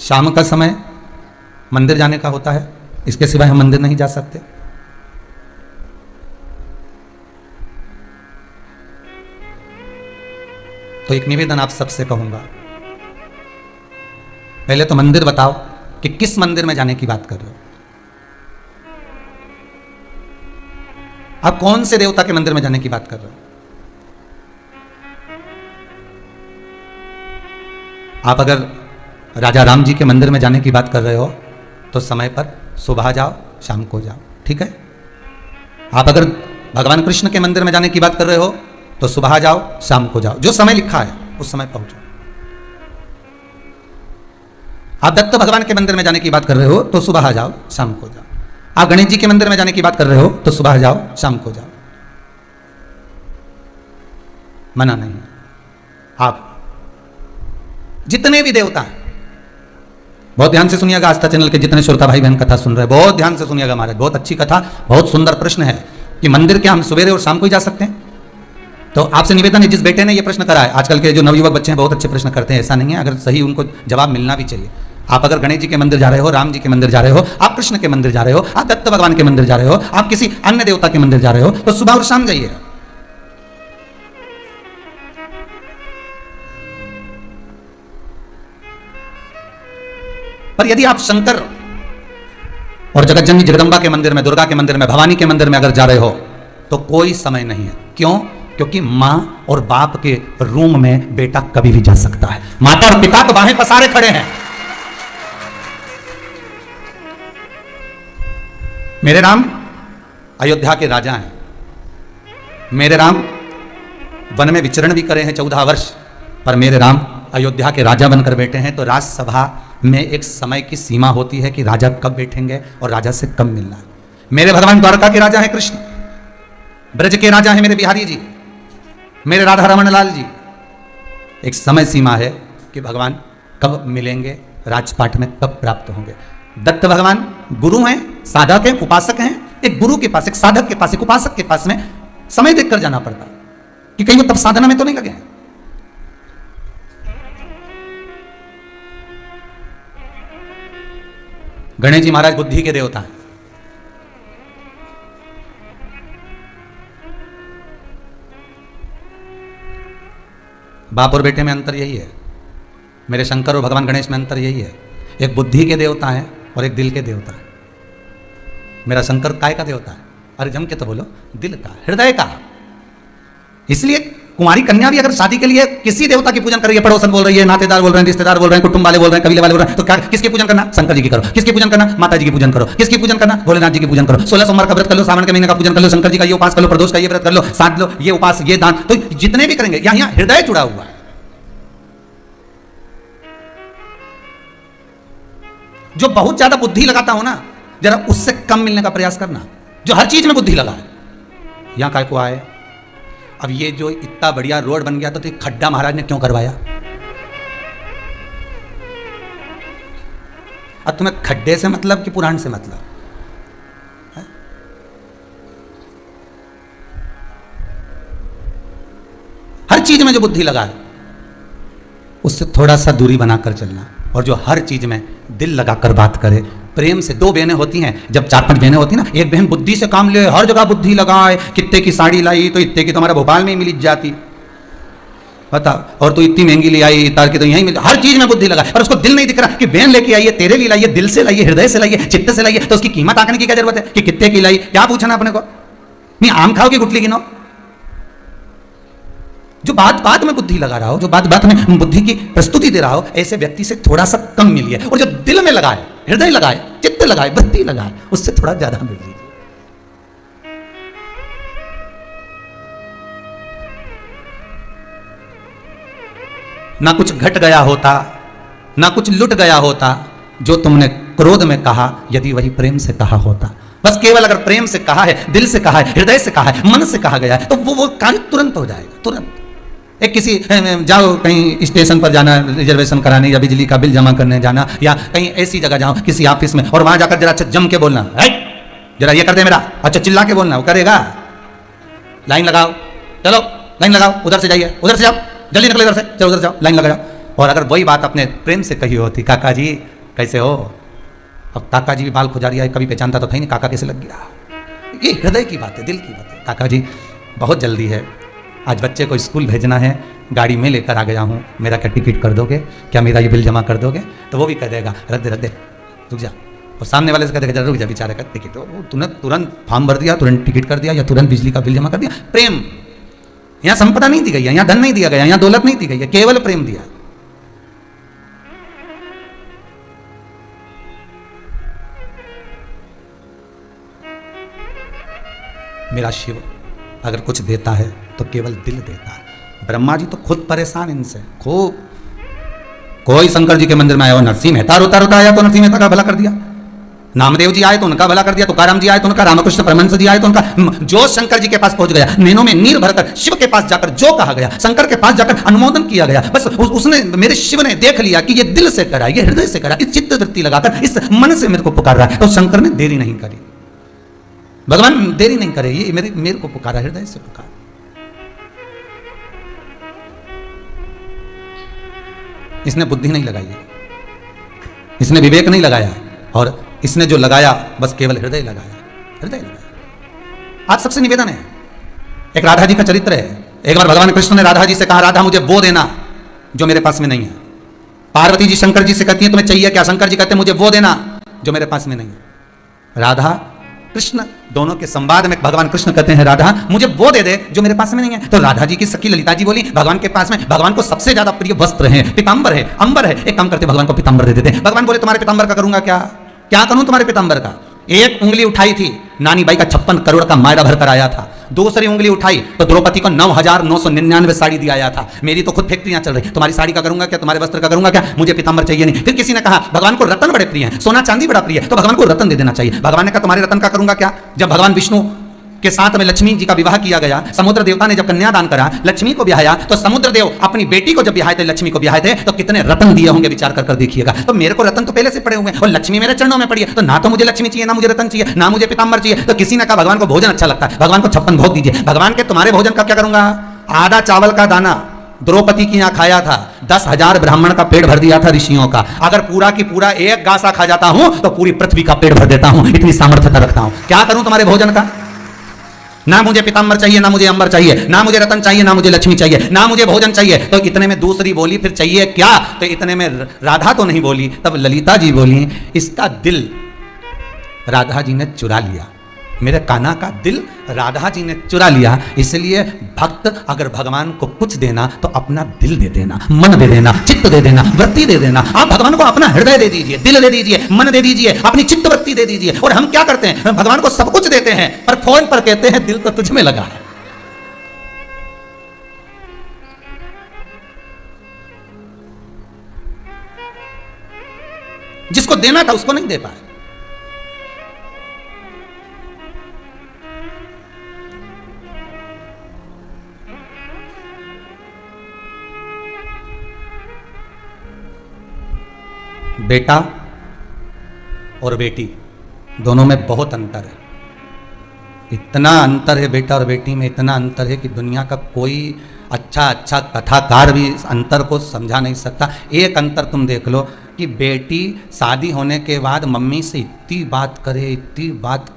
शाम का समय मंदिर जाने का होता है, इसके सिवाय हम मंदिर नहीं जा सकते। तो एक निवेदन आप सबसे कहूंगा, पहले तो मंदिर बताओ कि किस मंदिर में जाने की बात कर रहे हो। आप कौन से देवता के मंदिर में जाने की बात कर रहे हो? आप अगर राजा राम जी के मंदिर में जाने की बात कर रहे हो तो समय पर सुबह जाओ, शाम को जाओ, ठीक है। आप अगर भगवान कृष्ण के मंदिर में जाने की बात कर रहे हो तो सुबह जाओ, शाम को जाओ, जो समय लिखा है उस समय पहुंचो। आप दत्त भगवान के मंदिर में जाने की बात कर रहे हो तो सुबह जाओ, शाम को जाओ। आप गणेश जी के मंदिर में जाने की बात कर रहे हो तो सुबह जाओ, शाम को जाओ, मना नहीं। आप जितने भी देवता हैं, बहुत ध्यान से सुनिएगा, आस्था चैनल के जितने श्रोता भाई बहन कथा सुन रहे हैं, बहुत ध्यान से सुनिएगा महाराज, बहुत अच्छी कथा, बहुत सुंदर प्रश्न है कि मंदिर क्या हम सवेरे और शाम को ही जा सकते हैं? तो आपसे निवेदन है, जिस बेटे ने ये प्रश्न करा है, आजकल के जो नवयुवक बच्चे हैं बहुत अच्छे प्रश्न करते हैं, ऐसा नहीं है, अगर सही उनको जवाब मिलना भी चाहिए। आप अगर गणेश जी के मंदिर जा रहे हो, राम जी के मंदिर जा रहे हो, आप कृष्ण के मंदिर जा रहे हो, आप दत्त भगवान के मंदिर जा रहे हो, आप किसी अन्य देवता के मंदिर जा रहे हो, तो सुबह और शाम जाइए। पर यदि आप शंकर और जगतजननी जगदम्बा के मंदिर में, दुर्गा के मंदिर में, भवानी के मंदिर में अगर जा रहे हो तो कोई समय नहीं है। क्यों? क्योंकि मां और बाप के रूम में बेटा कभी भी जा सकता है। माता और पिता तो बाहें पसारे खड़े हैं। मेरे राम अयोध्या के राजा हैं। मेरे राम वन में विचरण भी करे हैं 14 वर्ष, पर मेरे राम अयोध्या के राजा बनकर बैठे हैं। तो राज्यसभा में एक समय की सीमा होती है कि राजा कब बैठेंगे और राजा से कब मिलना है। मेरे भगवान द्वारका के राजा हैं कृष्ण, ब्रज के राजा हैं मेरे बिहारी जी, मेरे राधा रमन लाल जी। एक समय सीमा है कि भगवान कब मिलेंगे, राजपाट में कब प्राप्त होंगे। दत्त भगवान गुरु हैं, साधक हैं, उपासक हैं। एक गुरु के पास, एक साधक के पास, एक उपासक के पास में समय देखकर जाना पड़ता है कि कहीं वो तब साधना में तो नहीं लगे हैं। गणेश जी महाराज बुद्धि के देवता हैं। बाप और बेटे में अंतर यही है। मेरे शंकर और भगवान गणेश में अंतर यही है, एक बुद्धि के देवता है और एक दिल के देवता है। मेरा शंकर काय का देवता है? अरे जम के तो बोलो, दिल का, हृदय का। इसलिए कुंवारी कन्या भी अगर शादी के लिए किसी देवता की पूजन कर रही है, पड़ोसन बोल रही है, नातेदार बोल रहे हैं, रिश्तेदार बोल रहे हैं, कुटुंब वाले बोल रहे हैं, कबीले वाले बोल रहे हैं, तो क्या किसकी पूजन करना? शंकर जी की करो। किसकी पूजन करना? माता जी की पूजन करो। किसकी पूजन करना? भोलेनाथ जी की पूजन करो। 16 सोमवार का व्रत कर लो, सावन के महीने का पूजन कर लो, शंकर जी का ये उपास कर लो, प्रदोष का ये व्रत कर लो, साध लो, ये उपास, ये दान, तो जितने भी करेंगे यहाँ हृदय जुड़ा हुआ है। जो बहुत ज्यादा बुद्धि लगाता हो ना, जरा उससे कम मिलने का प्रयास करना। जो हर चीज में बुद्धि लगा है, यहां काय को आए। अब ये जो इतना बढ़िया रोड बन गया तो खड्डा महाराज ने क्यों करवाया? अब तुम्हें खड्डे से मतलब कि पुराण से मतलब है? हर चीज में जो बुद्धि लगा है उससे थोड़ा सा दूरी बनाकर चलना। और जो हर चीज में दिल लगाकर बात करे, प्रेम से। दो बहनें होती हैं, जब 4-5 बहनें होती हैं ना, एक बहन बुद्धि से काम ले, हर जगह बुद्धि लगाए, कितने की साड़ी लाई तो इतने की तो हमारा भोपाल में ही मिल जाती, बता, और तू इतनी महंगी ले आई, तार की तो यहीं मिल। हर चीज में बुद्धि लगाए, और उसको दिल नहीं दिख रहा कि बहन लेके आइए, तेरे लिए लाइए, दिल से लाइए, हृदय से लाइए, चित्त से लाइए, तो उसकी कीमत आंकने की क्या जरूरत है कि कितने की लाई? क्या पूछना अपने को? नहीं आम खाओ कि गुटली गिनो? जो बात बात में बुद्धि लगा रहा हो, जो बात बात में बुद्धि की प्रस्तुति दे रहा हो, ऐसे व्यक्ति से थोड़ा सा कम मिलिए। और जो दिल में लगाए, हृदय लगाए, चित्त लगाए, वृत्ति लगाए, उससे थोड़ा ज्यादा मिल लीजिए। ना कुछ घट गया होता, ना कुछ लुट गया होता, जो तुमने क्रोध में कहा, यदि वही प्रेम से कहा होता। बस केवल अगर प्रेम से कहा है, दिल से कहा है, हृदय से कहा है, मन से कहा गया है, तो वो कार्य तुरंत हो जाएगा, तुरंत। एक किसी जाओ कहीं स्टेशन पर जाना, रिजर्वेशन कराने, या बिजली का बिल जमा करने जाना, या कहीं ऐसी जगह जाओ किसी ऑफिस में, और वहां जाकर जरा अच्छा जम के बोलना, जरा ये कर दे मेरा, अच्छा चिल्ला के बोलना, वो करेगा? लाइन लगाओ, चलो लाइन लगाओ, उधर से जाइए, उधर से जाओ, जल्दी निकलो इधर से, चलो उधर जाओ, लाइन लगा जाओ। और अगर वही बात अपने प्रेम से कही होती, काका जी कैसे हो, अब काका जी भी बाल खुजारिया है, कभी पहचानता तो था ही नहीं, काका कैसे लग गया। ये हृदय की बात है, दिल की बात है। काका जी बहुत जल्दी है, आज बच्चे को स्कूल भेजना है, गाड़ी में लेकर आ गया हूँ, मेरा क्या टिकट कर दोगे, क्या मेरा ये बिल जमा कर दोगे? तो वो भी कह देगा रख दे रुक जा, और सामने वाले से कह देगा रुक जा बेचारे का टिकट, तो तुरंत फॉर्म भर दिया, तुरंत टिकट कर दिया, या तुरंत बिजली का बिल जमा कर दिया। प्रेम, यहाँ संपदा नहीं दी गई है, यहाँ धन नहीं दिया गया, यहाँ दौलत नहीं दी गई है, केवल प्रेम दिया। मेरा शिव अगर कुछ देता है तो केवल दिल देता है। ब्रह्मा जी तो खुद परेशान इनसे खूब। कोई शंकर जी के मंदिर में आया हो, नरसिंह मेहता रोता रोता आया तो नरसिंह मेहता का भला कर दिया, नामदेव जी आए तो उनका भला कर दिया, तुकाराम जी आए तो उनका, रामकृष्ण परमहंस जी आए तो उनका। जो शंकर जी के पास पहुंच गया, नैनों में नीर भरकर शिव के पास जाकर जो कहा गया, शंकर के पास जाकर अनुमोदन किया गया, बस उसने, मेरे शिव ने देख लिया कि ये दिल से करा, ये हृदय से करा, इस चित्त वृत्ति लगाकर इस मन से मेरे को पुकार रहा है, तो शंकर ने देरी नहीं करी। भगवान देरी नहीं करे, ये मेरे को पुकारा, हृदय से पुकारा। इसने बुद्धि नहीं लगाई है, इसने विवेक नहीं लगाया, और इसने जो लगाया बस केवल हृदय लगाया, हृदय लगाया। आज सबसे निवेदन है, एक राधा जी का चरित्र है। एक बार भगवान कृष्ण ने राधा जी से कहा, राधा मुझे वो देना जो मेरे पास में नहीं है। पार्वती जी शंकर जी से कहती है तुम्हें चाहिए क्या? शंकर जी कहते हैं मुझे वो देना जो मेरे पास में नहीं है। राधा कृष्ण दोनों के संवाद में भगवान कृष्ण कहते हैं, राधा मुझे वो दे दे जो मेरे पास में नहीं है। तो राधा जी की सखी ललिता जी बोली, भगवान के पास में, भगवान को सबसे ज्यादा प्रिय वस्त्र है, पीतांबर है, अंबर है, एक काम करते भगवान को पीतांबर दे देते। भगवान बोले तुम्हारे पीतांबर का करूंगा क्या, क्या करूं तुम्हारे पीतांबर का? एक उंगली उठाई थी, नानी बाई का 56 करोड़ का मायरा भरकर आया था। दूसरी उंगली उठाई तो द्रौपदी को 9,999 साड़ी दिया आया था। मेरी तो खुद फैक्ट्रियां चल रही, तुम्हारी साड़ी का करूंगा क्या, तुम्हारे वस्त्र का करूंगा क्या, मुझे पीतांबर चाहिए नहीं। फिर किसी ने कहा भगवान को रतन बड़े प्रिय हैं, सोना चांदी बड़ा प्रिय है, तो भगवान को रतन दे देना चाहिए। भगवान ने कहा तुम्हारे रतन का करूंगा क्या? जब भगवान विष्णु के साथ में लक्ष्मी जी का विवाह किया गया, समुद्र देवता ने जब कन्यादान करा, लक्ष्मी को ब्याया, तो समुद्र देव अपनी बेटी को जब ब्याहे थे, लक्ष्मी को ब्याहे थे, तो कितने रतन दिए होंगे विचार कर देखिएगा। तो मेरे को रतन तो पहले से पड़े हुए हैं और लक्ष्मी मेरे चरणों में पड़ी है, तो ना तो मुझे लक्ष्मी चाहिए, ना मुझे रतन चाहिए, ना मुझे पीतांबर चाहिए। तो किसी ने कहा भगवान को भोजन अच्छा लगता है, भगवान को 56 भोग दीजिए। भगवान के तुम्हारे भोजन का क्या करूंगा? आधा चावल का दाना द्रौपदी की यहाँ खाया था, 10,000 ब्राह्मण का पेट भर दिया था ऋषियों का। अगर पूरा की पूरा एक गासा खा जाता हूं तो पूरी पृथ्वी का पेट भर देता हूं, इतनी सामर्थ्यता रखता हूं। क्या करूं तुम्हारे भोजन का? ना मुझे पीतांबर चाहिए, ना मुझे अंबर चाहिए, ना मुझे रतन चाहिए, ना मुझे लक्ष्मी चाहिए, ना मुझे भोजन चाहिए। तो इतने में दूसरी बोली फिर चाहिए क्या? तो इतने में राधा तो नहीं बोली, तब ललिता जी बोली, इसका दिल राधा जी ने चुरा लिया, मेरे कान्हा का दिल राधा जी ने चुरा लिया। इसलिए भक्त अगर भगवान को कुछ देना तो अपना दिल दे देना, मन दे देना, चित्त दे देना, वृत्ति दे देना। आप भगवान को अपना हृदय दे दीजिए, दिल दे दीजिए, मन दे दीजिए, अपनी चित्त वृत्ति दे दीजिए। और हम क्या करते हैं, भगवान को सब कुछ देते हैं पर फोन पर कहते हैं दिल तो तुझ में लगा है। जिसको देना था उसको नहीं दे पाए। बेटा और बेटी दोनों में बहुत अंतर है, इतना अंतर है बेटा और बेटी में, इतना अंतर है कि दुनिया का कोई अच्छा कथाकार भी इस अंतर को समझा नहीं सकता। एक अंतर तुम देख लो कि बेटी शादी होने के बाद मम्मी से इतनी बात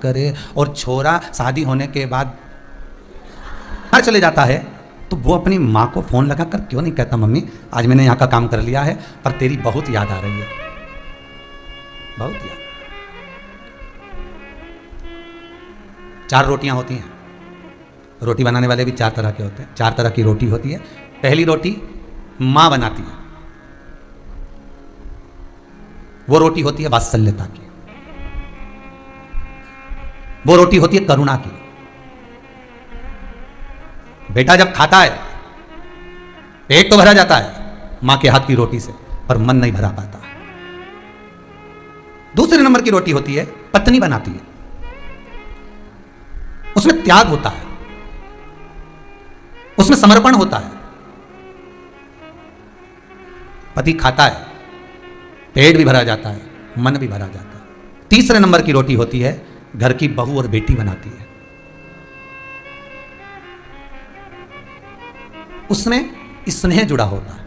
करे और छोरा शादी होने के बाद बाहर चले जाता है तो वो अपनी माँ को फ़ोन लगाकर क्यों नहीं कहता मम्मी आज मैंने यहाँ का काम कर लिया है पर तेरी बहुत याद आ रही है, बहुत याद। 4 रोटियां होती हैं, रोटी बनाने वाले भी 4 तरह के होते हैं, 4 तरह की रोटी होती है। पहली रोटी माँ बनाती है, वो रोटी होती है वात्सल्यता की, वो रोटी होती है करुणा की। बेटा जब खाता है पेट तो भरा जाता है मां के हाथ की रोटी से, पर मन नहीं भरा पाता। दूसरे नंबर की रोटी होती है पत्नी बनाती है, उसमें त्याग होता है, उसमें समर्पण होता है। पति खाता है पेट भी भरा जाता है, मन भी भरा जाता है। तीसरे नंबर की रोटी होती है घर की बहू और बेटी बनाती है, उसमें स्नेह जुड़ा होता है,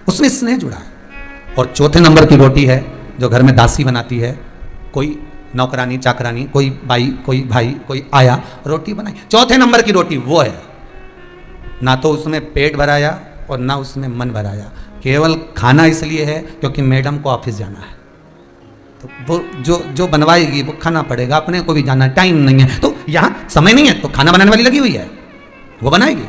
उसमें स्नेह जुड़ा है। और चौथे नंबर की रोटी है जो घर में दासी बनाती है, कोई नौकरानी चाकरानी, कोई बाई, कोई भाई, कोई आया, रोटी बनाई, चौथे नंबर की रोटी वो है। ना तो उसमें पेट भराया और ना उसमें मन भराया, केवल खाना इसलिए है क्योंकि मैडम को ऑफिस जाना है, तो वो जो बनवाएगी वो खाना पड़ेगा, अपने को भी जाना है, टाइम नहीं है, तो यहाँ समय नहीं है तो खाना बनाने वाली लगी हुई है, वो बनाएगी।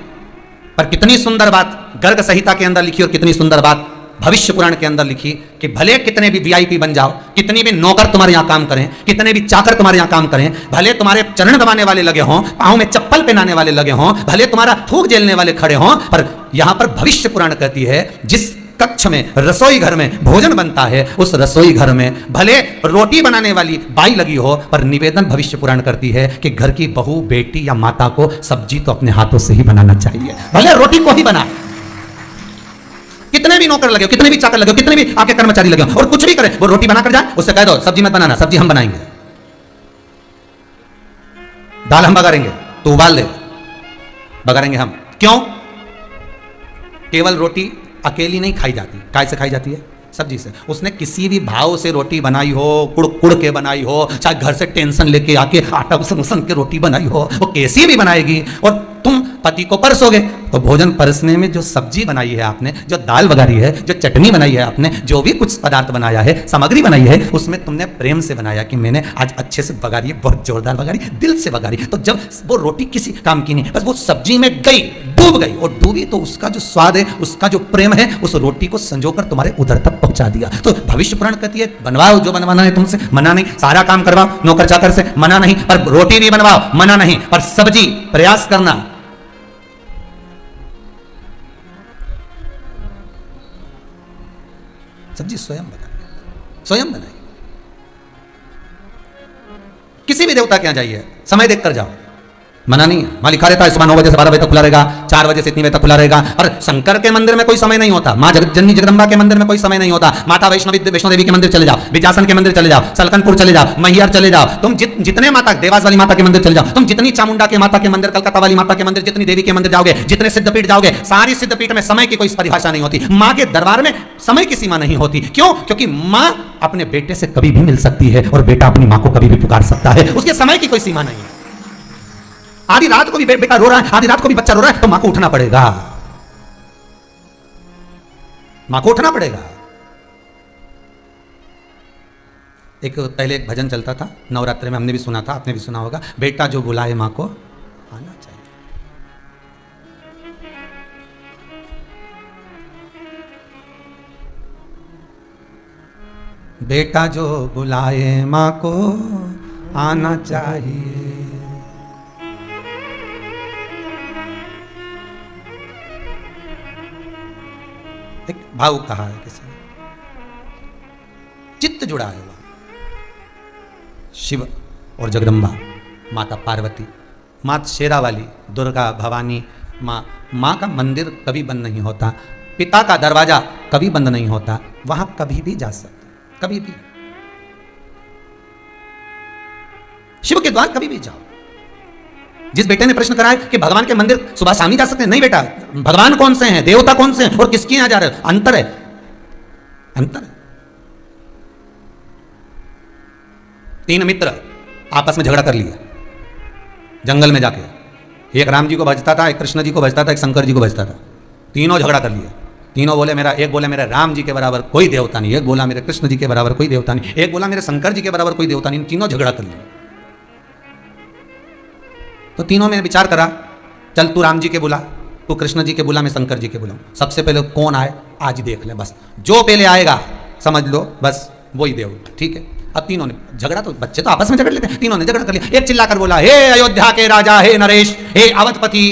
पर कितनी सुंदर बात गर्ग संहिता के अंदर लिखी और कितनी सुंदर बात भविष्य पुराण के अंदर लिखी कि भले कितने भी वीआईपी बन जाओ, कितनी भी नौकर तुम्हारे यहाँ काम करें, कितने भी चाकर तुम्हारे यहाँ काम करें, भले तुम्हारे चरण दबाने वाले लगे हों, पाँव में चप्पल पहनाने वाले लगे हों, भले तुम्हारा थूक झेलने वाले खड़े हों, पर यहाँ पर भविष्य पुराण कहती है जिस कक्ष में रसोई घर में भोजन बनता है उस रसोई घर में भले रोटी बनाने वाली बाई लगी हो, पर निवेदन भविष्य पुराण करती है कि घर की बहू बेटी या माता को सब्जी तो अपने हाथों से ही बनाना चाहिए, भले रोटी को ही बनाए। कितने भी नौकर लगे हो, कितने भी चाकर लगे हो, कितने भी आपके कर्मचारी लगे हो और कुछ भी करे, वो रोटी बनाकर जाए, उससे कह दो सब्जी मत बनाना, सब्जी हम बनाएंगे, दाल हम बघारेंगे, तो उबाल दे, बघारेंगे हम। क्यों? केवल रोटी अकेली नहीं खाई जाती, काय से खाई जाती है? सब्जी से। उसने किसी भी भाव से रोटी बनाई हो, कुड़ कुड़ के बनाई हो, चाहे घर से टेंशन लेके आके आटा उसन के रोटी बनाई हो, वो कैसी भी बनाएगी। और तुम पति को परसोगे तो भोजन परसने में जो सब्जी बनाई है आपने, जो दाल बघारी है, जो चटनी बनाई है आपने, जो भी कुछ पदार्थ बनाया है, सामग्री बनाई है, उसमें तुमने प्रेम से बनाया कि मैंने आज अच्छे से बघारी है, बहुत जोरदार बघारी, दिल से बघारी। तो जब वो रोटी किसी काम की नहीं, बस वो सब्जी में गई, डूब गई, और डूबी तो उसका जो स्वाद है, उसका जो प्रेम है, उस रोटी को संजोकर तुम्हारे उधर तक पहुंचा दिया। तो भविष्य पुराण कहती है बनवाओ जो बनवाना है तुमसे, मना नहीं, सारा काम करवाओ नौकर चाकर से, मना नहीं, पर रोटी भी बनवाओ, मना नहीं, पर सब्जी प्रयास करना। सब्जी स्वयं बनाइए, स्वयं बनाइए। किसी भी देवता के यहां जाइए, समय देखकर जाओ, मना नहीं है। वहां लिखा रहता है सुबह 9 बजे से 12 बजे तक खुला रहेगा, 4 बजे से इतनी बजे तक खुला रहेगा। और शंकर के मंदिर में कोई समय नहीं होता, मां जननी जगदम्बा के मंदिर में कोई समय नहीं होता, माता वैष्णो देवी के मंदिर चले जाओ, विजासन के मंदिर चले जाओ, सलकनपुर चले जाओ, मैहर चले जाओ, तुम जितने माता, देवास वाली माता के मंदिर चले जाओ, तुम जितनी चामुंडा के माता के मंदिर, कलकत्ता वाली माता के मंदिर, जितनी देवी के मंदिर जाओगे, जितने सिद्धपीठ जाओगे, सारी सिद्धपीठ में समय की कोई परिभाषा नहीं होती। मां के दरबार में समय की सीमा नहीं होती। क्यों? क्योंकि मां अपने बेटे से कभी भी मिल सकती है और बेटा अपनी मां को कभी भी पुकार सकता है, उसके समय की कोई सीमा नहीं है। आधी रात को भी बेटा रो रहा है, आधी रात को भी बच्चा रो रहा है, तो मां को उठना पड़ेगा, मां को उठना पड़ेगा। एक पहले एक भजन चलता था नवरात्रि में, हमने भी सुना था, आपने भी सुना होगा, बेटा जो बुलाए मां को आना चाहिए। बेटा जो बुलाए मां को आना चाहिए। एक भाव कहा है किसी ने, चित्त जुड़ा है वहां, शिव और जगदम्बा, माता पार्वती, माँ शेरा वाली, दुर्गा, भवानी माँ। माँ का मंदिर कभी बंद नहीं होता, पिता का दरवाजा कभी बंद नहीं होता, वहां कभी भी जा सकते, कभी भी। शिव के द्वार कभी भी जाओ। जिस बेटे ने प्रश्न करा है कि भगवान के मंदिर सुबह शाम ही जा सकते हैं, नहीं बेटा, भगवान कौन से हैं, देवता कौन से हैं और किसके यहां जा रहे हो, अंतर है, अंतर है। 3 मित्र आपस में झगड़ा कर लिए जंगल में जाके, एक राम जी को भजता था, एक कृष्ण जी को भजता था, एक शंकर जी को भजता था, तीनों झगड़ा कर लिए। तीनों बोले मेरा, एक बोले मेरे राम जी के बराबर कोई देवता नहीं, एक बोला मेरे कृष्ण जी के बराबर कोई देवता नहीं, एक बोला मेरे शंकर जी के बराबर कोई देवता नहीं, तीनों झगड़ा कर लिए। तो तीनों ने विचार करा, चल तू राम जी के बुला, तू कृष्ण जी के बुला, मैं शंकर जी के बुलाऊं, सबसे पहले कौन आए आज देख ले, बस जो पहले आएगा समझ लो बस वही देवता, ठीक है। अब तीनों ने झगड़ा, तो बच्चे तो आपस में झगड़ लेते हैं, तीनों ने झगड़ा कर लिया। एक चिल्लाकर बोला, हे अयोध्या के राजा, हे नरेश, हे अवधपति,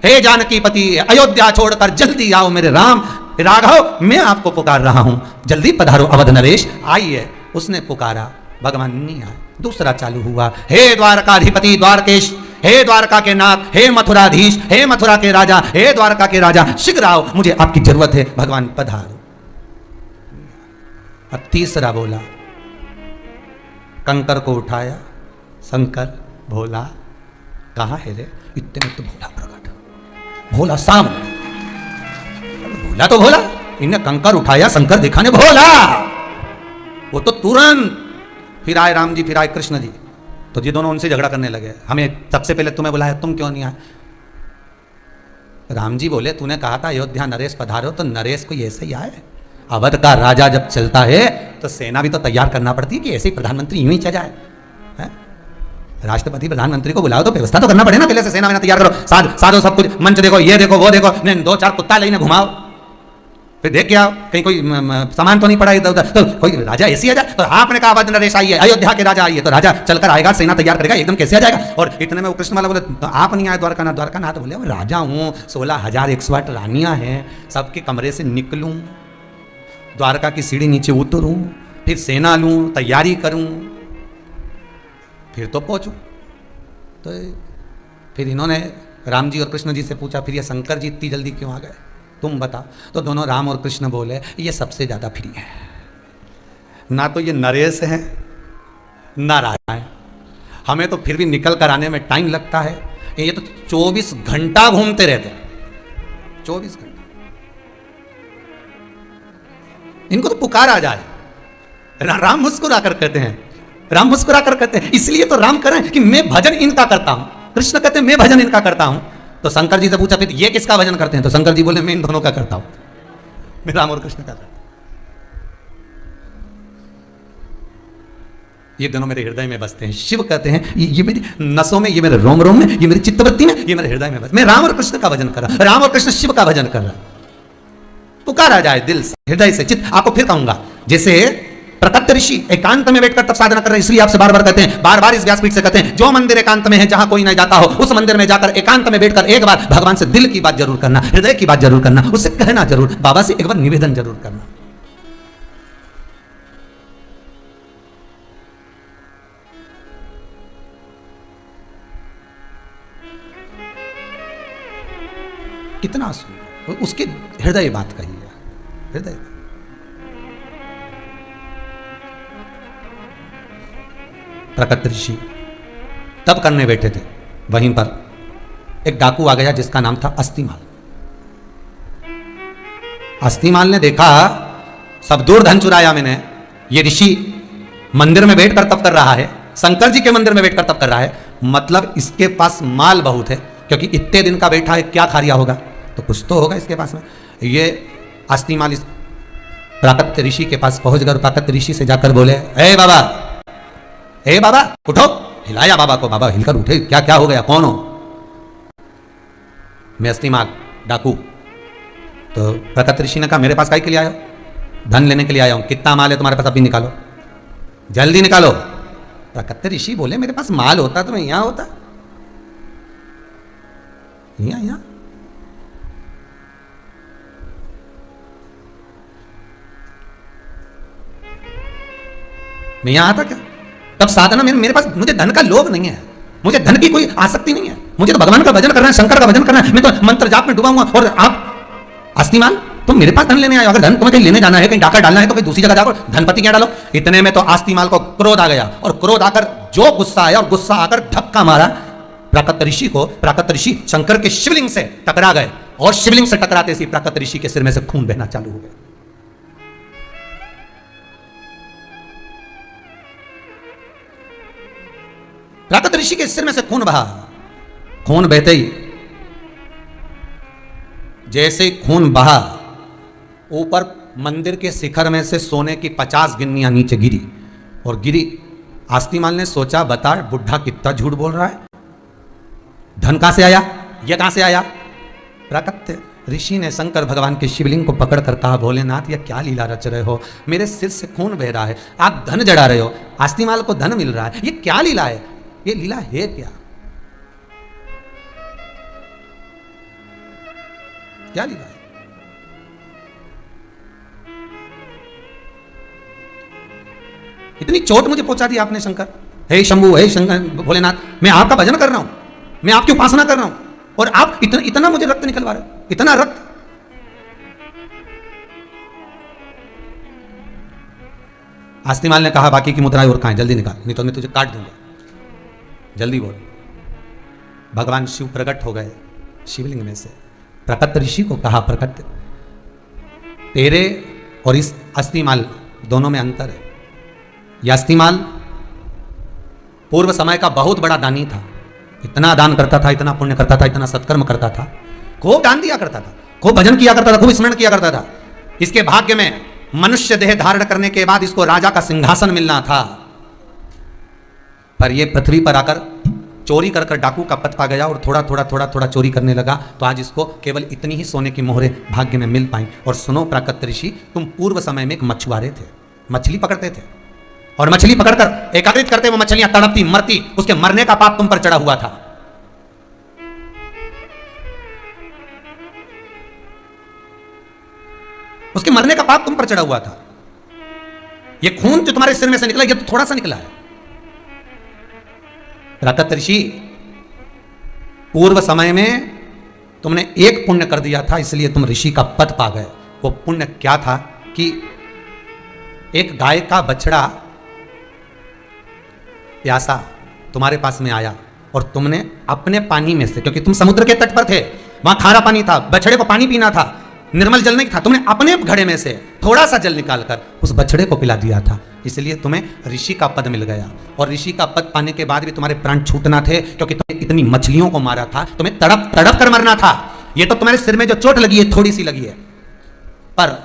हे जानकी पति, अयोध्या छोड़कर जल्दी आओ मेरे राम, राघव मैं आपको पुकार रहा हूं, जल्दी पधारो अवध नरेश, आइए। उसने पुकारा, भगवान नहीं आए। दूसरा चालू हुआ, हे द्वारकाधिपति द्वारकेश, हे द्वारका के नाथ, हे मथुराधीश, हे मथुरा के राजा, हे द्वारका के राजा, शीघ्र आओ, मुझे आपकी जरूरत है, भगवान पधारो। अब तीसरा बोला, कंकर को उठाया, शंकर भोला कहाँ है रे, इतने में तो भोला प्रकट, भोला सामने, भोला तो भोला, इन्हें कंकर उठाया, शंकर देखा ने भोला। वो तो तुरंत फिर आए राम जी, फिर आए कृष्ण जी, तो ये दोनों उनसे झगड़ा करने लगे, हमें सबसे पहले तुम्हें बुलाया, तुम क्यों नहीं आए? राम जी बोले तूने कहा था अयोध्या नरेश पधारो, तो नरेश कोई ऐसे ही आए? अवध का राजा जब चलता है तो सेना भी तो तैयार करना पड़ती है कि ऐसे ही प्रधानमंत्री यूं ही चल जाए? राष्ट्रपति प्रधानमंत्री को बुलाओ तो व्यवस्था तो करना पड़े ना, पहले से सेना में तैयार करो, साधो सब कुछ, मंच देखो, ये देखो वो देखो, नहीं 2-4 कुत्ता लेने घुमाओ, फिर देख के आओ कहीं कोई सामान तो नहीं पड़ा इधर उधर, तो कोई राजा ऐसी आ जाए? तो आपने कहा अवध नरेश आइए, अयोध्या के राजा आइए, तो राजा चलकर आएगा, सेना तैयार करेगा, एकदम कैसे आ जाएगा? और इतने में वो कृष्ण वाला बोले तो आप नहीं आए द्वारकानाथ? द्वारकानाथ बोले राजा हूँ, 16,108 रानियां हैं, सबके कमरे से निकलूं, द्वारका की सीढ़ी नीचे उतरूं, फिर सेना लूं, तैयारी करूं, फिर तो पहुंचूं। तो फिर इन्होंने राम जी और कृष्ण जी से पूछा, फिर ये शंकर जी इतनी जल्दी क्यों आ गए, तुम बताओ? तो दोनों राम और कृष्ण बोले ये सबसे ज्यादा फ्री है, ना तो ये नरेश है ना राजा है, हमें तो फिर भी निकल कर आने में टाइम लगता है, ये तो 24 घंटा घूमते रहते हैं, 24 घंटा। इनको तो पुकार आ जाए, राम मुस्कुरा कर कहते हैं, राम मुस्कुरा कर कहते हैं, इसलिए तो राम करें कि मैं भजन इनका करता हूं, कृष्ण कहते हैं मैं भजन इनका करता हूं। तो शंकर जी से पूछा फिर ये किसका भजन करते हैं? तो शंकर जी बोले मैं इन दोनों का करता हूं, मैं राम और कृष्ण का करता हूं। ये दोनों मेरे हृदय में बसते हैं। शिव कहते हैं ये मेरी नसों में, ये मेरे रोम रोम में, ये मेरी चित्तवृत्ति में, ये मेरे हृदय में बस, मैं राम और कृष्ण का भजन कर रहा, राम और कृष्ण शिव का भजन कर रहा। पुकारा जाए दिल से, हृदय से, चित्त। आपको फिर कहूंगा, जैसे प्रकट ऋषि एकांत में बैठकर तब साधना कर रहे हैं, इसलिए आपसे बार बार कहते हैं, बार बार इस व्यासपीठ से कहते हैं, जो मंदिर एकांत में है, जहां कोई नहीं जाता हो, उस मंदिर में जाकर एकांत में बैठकर एक बार भगवान से दिल की बात जरूर करना, हृदय की बात जरूर करना, उससे कहना जरूर, बाबा से एक बार निवेदन जरूर करना। कितना सुंदर उसके हृदय बात कही है, हृदय। प्रकट ऋषि तब करने बैठे थे, वहीं पर एक डाकू आ गया जिसका नाम था अस्तिमाल। अस्तिमाल ने देखा सब दूर धन चुराया मैंने, ये ऋषि मंदिर में बैठकर तप कर रहा है, शंकर जी के मंदिर में बैठकर तप कर रहा है, मतलब इसके पास माल बहुत है, क्योंकि इतने दिन का बैठा है, क्या खा लिया होगा, तो कुछ तो होगा इसके पास में। ये अस्तिमाल इस प्राकट ऋषि के पास पहुंच गए, प्राकट ऋषि से जाकर बोले, ए बाबा, ए बाबा उठो। हिलाया बाबा को, बाबा हिलकर उठे, क्या क्या हो गया, कौन हो? मैं अस्तिमाल डाकू। तो प्रकट ऋषि ने कहा मेरे पास काहे के लिए आए हो? धन लेने के लिए आया हूं। कितना माल है तुम्हारे पास, अभी निकालो, जल्दी निकालो। प्रकट ऋषि बोले मेरे पास माल होता तो मैं यहां होता, यहां मैं यहां आता क्या? तब साधना मेरे पास, मुझे धन का लोभ नहीं है, मुझे धन की कोई आसक्ति नहीं है, मुझे तो भगवान का भजन करना है, शंकर का भजन करना है, मैं तो मंत्र जाप में डूबा हुआ। और आप अस्तिमाल तुम मेरे पास धन लेने आए हो, अगर धन तुम्हें कहीं लेने जाना है, कहीं डाका डालना है, तो कहीं दूसरी जगह जाकर धनपति क्या डालो। इतने में तो अस्तिमाल को क्रोध आ गया, और क्रोध आकर जो गुस्सा आया, और गुस्सा आकर धक्का मारा प्राकट ऋषि को। प्राकट ऋषि शंकर के शिवलिंग से टकरा गए, और शिवलिंग से टकराते ही प्राकट ऋषि के सिर में से खून बहना चालू हो गया। प्राकट ऋषि के सिर में से खून बहा। खून बहते ही, जैसे खून बहा, ऊपर मंदिर के शिखर में से सोने की 50 गिन्नियां नीचे गिरी, और गिरी। अस्तिमाल ने सोचा बता बुढ़ा कितना झूठ बोल रहा है, धन कहां से आया, यह कहां से आया? प्राकट ऋषि ने शंकर भगवान के शिवलिंग को पकड़कर कहा, भोलेनाथ यह क्या लीला रच रहे हो, मेरे सिर से खून बह रहा है, आप धन जड़ा रहे हो, अस्तिमाल को धन मिल रहा है, ये क्या लीला है, ये लीला है क्या, क्या लीला है? इतनी चोट मुझे पहुंचा दी आपने शंकर। हे शंभू, हे शंकर भोलेनाथ, मैं आपका भजन कर रहा हूं, मैं आपकी उपासना कर रहा हूं, और आप इतना मुझे रक्त निकलवा रहे हो, इतना रक्त। अस्तिमाल ने कहा बाकी की मुद्राएं और कहां है, जल्दी निकाल, नहीं तो मैं तुझे काट दूंगा, जल्दी बोल। भगवान शिव प्रकट हो गए शिवलिंग में से। प्रकट ऋषि को कहा, प्रकट तेरे और इस अस्थिमाल दोनों में अंतर है। यह अस्थिमाल पूर्व समय का बहुत बड़ा दानी था, इतना दान करता था, इतना पुण्य करता था, इतना सत्कर्म करता था, खूब दान दिया करता था, खूब भजन किया करता था, खूब स्मरण किया करता था। इसके भाग्य में मनुष्य देह धारण करने के बाद इसको राजा का सिंहासन मिलना था, पर यह पृथ्वी पर आकर चोरी कर कर डाकू का पद पा गया और थोड़ा थोड़ा थोड़ा थोड़ा चोरी करने लगा। तो आज इसको केवल इतनी ही सोने की मोहरें भाग्य में मिल पाई। और सुनो प्राकृत ऋषि, तुम पूर्व समय में एक मछुआरे थे, मछली पकड़ते थे, और मछली पकड़कर एकाग्रित करते वो मछलियां तड़पती मरती, उसके मरने का पाप तुम पर चढ़ा हुआ था। उसके मरने का पाप तुम पर चढ़ा हुआ था। ये खून जो तुम्हारे सिर में से निकला, ये तो थोड़ा सा निकला है। प्राकृत ऋषि, पूर्व समय में तुमने एक पुण्य कर दिया था, इसलिए तुम ऋषि का पद पा गए। वो पुण्य क्या था कि एक गाय का बछड़ा प्यासा तुम्हारे पास में आया और तुमने अपने पानी में से, क्योंकि तुम समुद्र के तट पर थे, वहां खारा पानी था, बछड़े को पानी पीना था, निर्मल जल नहीं था, तुमने अपने घड़े में से थोड़ा सा जल निकालकर उस बछड़े को पिला दिया था, इसलिए तुम्हें ऋषि का पद मिल गया। और ऋषि का पद पाने के बाद भी तुम्हारे प्राण छूटना थे, क्योंकि तुमने इतनी मछलियों को मारा था, तुम्हें तड़प तड़प कर मरना था। ये तो तुम्हारे सिर में जो चोट लगी है थोड़ी सी लगी है, पर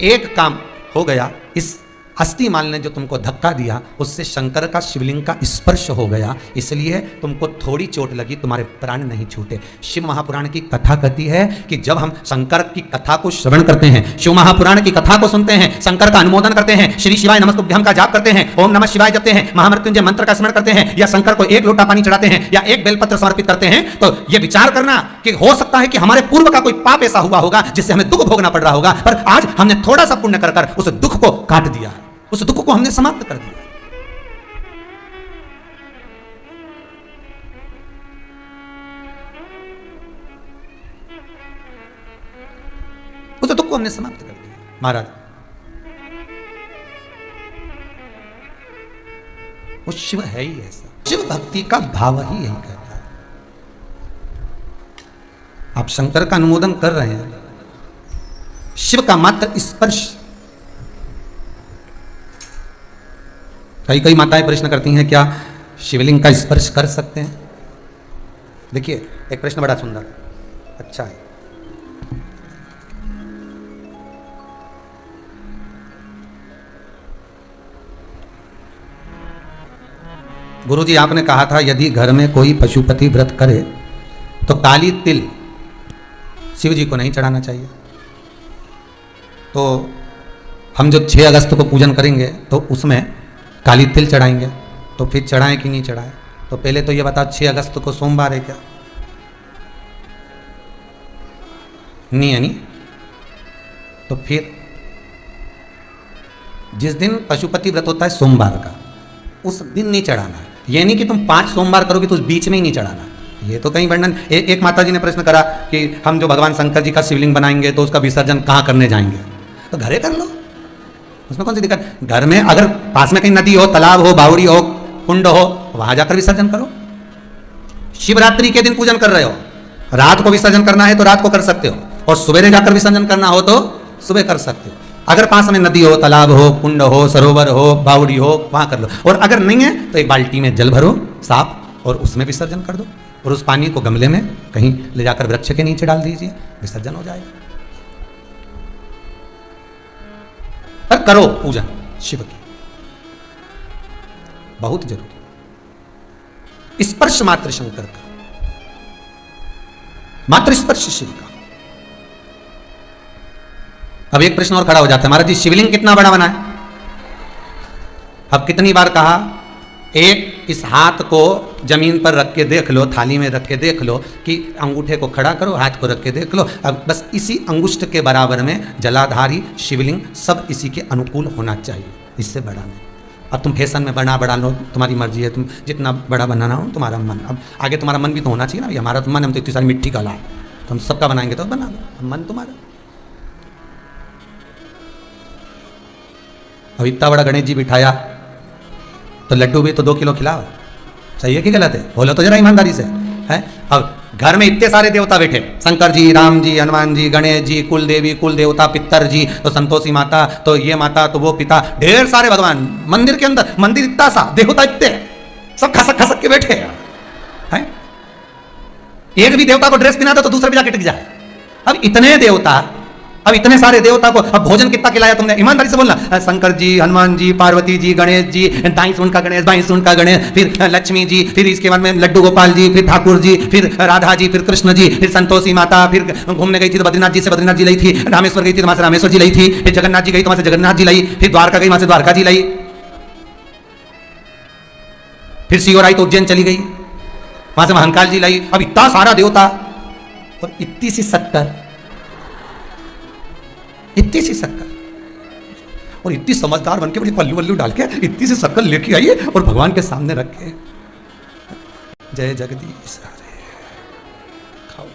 एक काम हो गया, इस अस्थिमाल ने जो तुमको धक्का दिया उससे शंकर का शिवलिंग का स्पर्श हो गया, इसलिए तुमको थोड़ी चोट लगी, तुम्हारे प्राण नहीं छूटे। शिव महापुराण की कथा कहती है कि जब हम शंकर की कथा को श्रवण करते हैं, शिव महापुराण की कथा को सुनते हैं, शंकर का अनुमोदन करते हैं, श्री शिवाय नमस्तुभ्यम का जाप करते हैं, ओम नमः शिवाय जपते हैं, महामृत्युंजय मंत्र का स्मरण करते हैं, या शंकर को एक लोटा पानी चढ़ाते हैं, या एक बेलपत्र समर्पित करते हैं, तो यह विचार करना कि हो सकता है कि हमारे पूर्व का कोई पाप ऐसा हुआ होगा जिससे हमें दुख भोगना पड़ रहा होगा, पर आज हमने थोड़ा सा पुण्य कर कर उस दुख को काट दिया है, उस दुख को हमने समाप्त कर दिया। उस दुख को हमने समाप्त कर दिया। महाराज, वो शिव है ही ऐसा, शिव भक्ति का भाव ही यही कहता है। आप शंकर का अनुमोदन कर रहे हैं, शिव का मात्र स्पर्श। कई कई माताएं प्रश्न करती हैं, क्या शिवलिंग का स्पर्श कर सकते हैं? देखिए, एक प्रश्न बड़ा सुंदर, अच्छा है। गुरुजी, आपने कहा था यदि घर में कोई पशुपति व्रत करे तो काली तिल शिव जी को नहीं चढ़ाना चाहिए। तो हम जो 6 अगस्त को पूजन करेंगे तो उसमें काली तिल चढ़ाएंगे, तो फिर चढ़ाएं कि नहीं चढ़ाएं? तो पहले तो ये बता, 6 अगस्त को सोमवार है क्या? नहीं है, नहीं? तो फिर जिस दिन पशुपति व्रत होता है सोमवार का, उस दिन नहीं चढ़ाना। ये नहीं कि तुम 5 सोमवार करोगे तो उस बीच में ही नहीं चढ़ाना। ये तो कहीं वर्णन। एक माता जी ने प्रश्न करा कि हम जो भगवान शंकर जी का शिवलिंग बनाएंगे तो उसका विसर्जन कहाँ करने जाएंगे? तो घरे कर लो, उसमें कौन सी दिक्कत? घर में अगर पास में कहीं नदी हो, तालाब हो, बावड़ी हो, कुंड हो, वहां जाकर विसर्जन करो। शिवरात्रि के दिन पूजन कर रहे हो, रात को विसर्जन करना है तो रात को कर सकते हो, और सवेरे जाकर विसर्जन करना हो तो सुबह कर सकते हो। अगर पास में नदी हो, तालाब हो, कुंड हो, सरोवर हो, बावड़ी हो, वहां कर लो। और अगर नहीं है तो एक बाल्टी में जल भरो साफ, और उसमें विसर्जन कर दो, और उस पानी को गमले में कहीं ले जाकर वृक्ष के नीचे डाल दीजिए, विसर्जन हो जाएगा। पर करो पूजन शिव की, बहुत जरूरी। स्पर्श मात्र शंकर का, मात्र स्पर्श शिव का। अब एक प्रश्न और खड़ा हो जाता है, महाराज जी शिवलिंग कितना बड़ा बना है? अब कितनी बार कहा, एक इस हाथ को जमीन पर रख के देख लो, थाली में रख के देख लो कि अंगूठे को खड़ा करो, हाथ को रख के देख लो। अब बस इसी अंगुष्ठ के बराबर में जलाधारी शिवलिंग सब इसी के अनुकूल होना चाहिए, इससे बड़ा नहीं। अब तुम फैशन में बना बढ़ा लो, तुम्हारी मर्जी है, तुम जितना बड़ा बनाना हो तुम्हारा मन। अब आगे तुम्हारा मन भी तो होना चाहिए ना, हमारा तो मन, हम तो इतनी सारी मिट्टी का ला, तो हम सबका बनाएंगे तो बना लो, मन तुम्हारा। अब इतना बड़ा गणेश जी बिठाया तो लड्डू भी तो 2 किलो खिलाओ, सही है कि गलत है? बोलो तो जरा ईमानदारी से है। अब घर में इतने सारे देवता बैठे, शंकर जी, राम जी, हनुमान जी, गणेश जी, कुल देवी, कुल देवता, पितर जी, तो संतोषी माता, तो ये माता, तो वो पिता, ढेर सारे भगवान मंदिर के अंदर। मंदिर इतना सा, देवता इतने, सब खसक खसक के बैठे हैं। एक भी देवता को ड्रेस पहना दो तो दूसरे भी जाके टिक जाए। अब इतने देवता, अब इतने सारे देवता को अब भोजन कितना खिलाया तुमने? ईमानदारी से बोलना। शंकर जी, हनुमान जी, पार्वती जी, गणेश जी, दाई सुन का गणेश, बाई सुन का गणेश, फिर लक्ष्मी जी, फिर इसके बाद में लड्डू गोपाल जी, फिर ठाकुर जी, फिर राधा जी, फिर कृष्ण जी, फिर संतोषी माता, फिर घूमने गई थी तो बद्रीनाथ जी से बद्रीनाथ जी लाई थी, रामेश्वर गई थी तो वहां से रामेश्वर जी लाई थी, फिर जगन्नाथ जी गई तो वहां से जगन्नाथ जी लाई, फिर द्वारका गई वहां से द्वारका जी लाई, फिर सीओर आई तो उज्जैन चली गई, वहां से महाकाल जी लाई। अब इतना सारा देवता और इतनी सी शक्कर, इतनी सी शक्कर, और इतनी समझदार बनके बड़ी पल्लू वल्लू डाल के इतनी सी शक्कर लेके आई और भगवान के सामने रख के, जय जगदीश हरे, खाओ।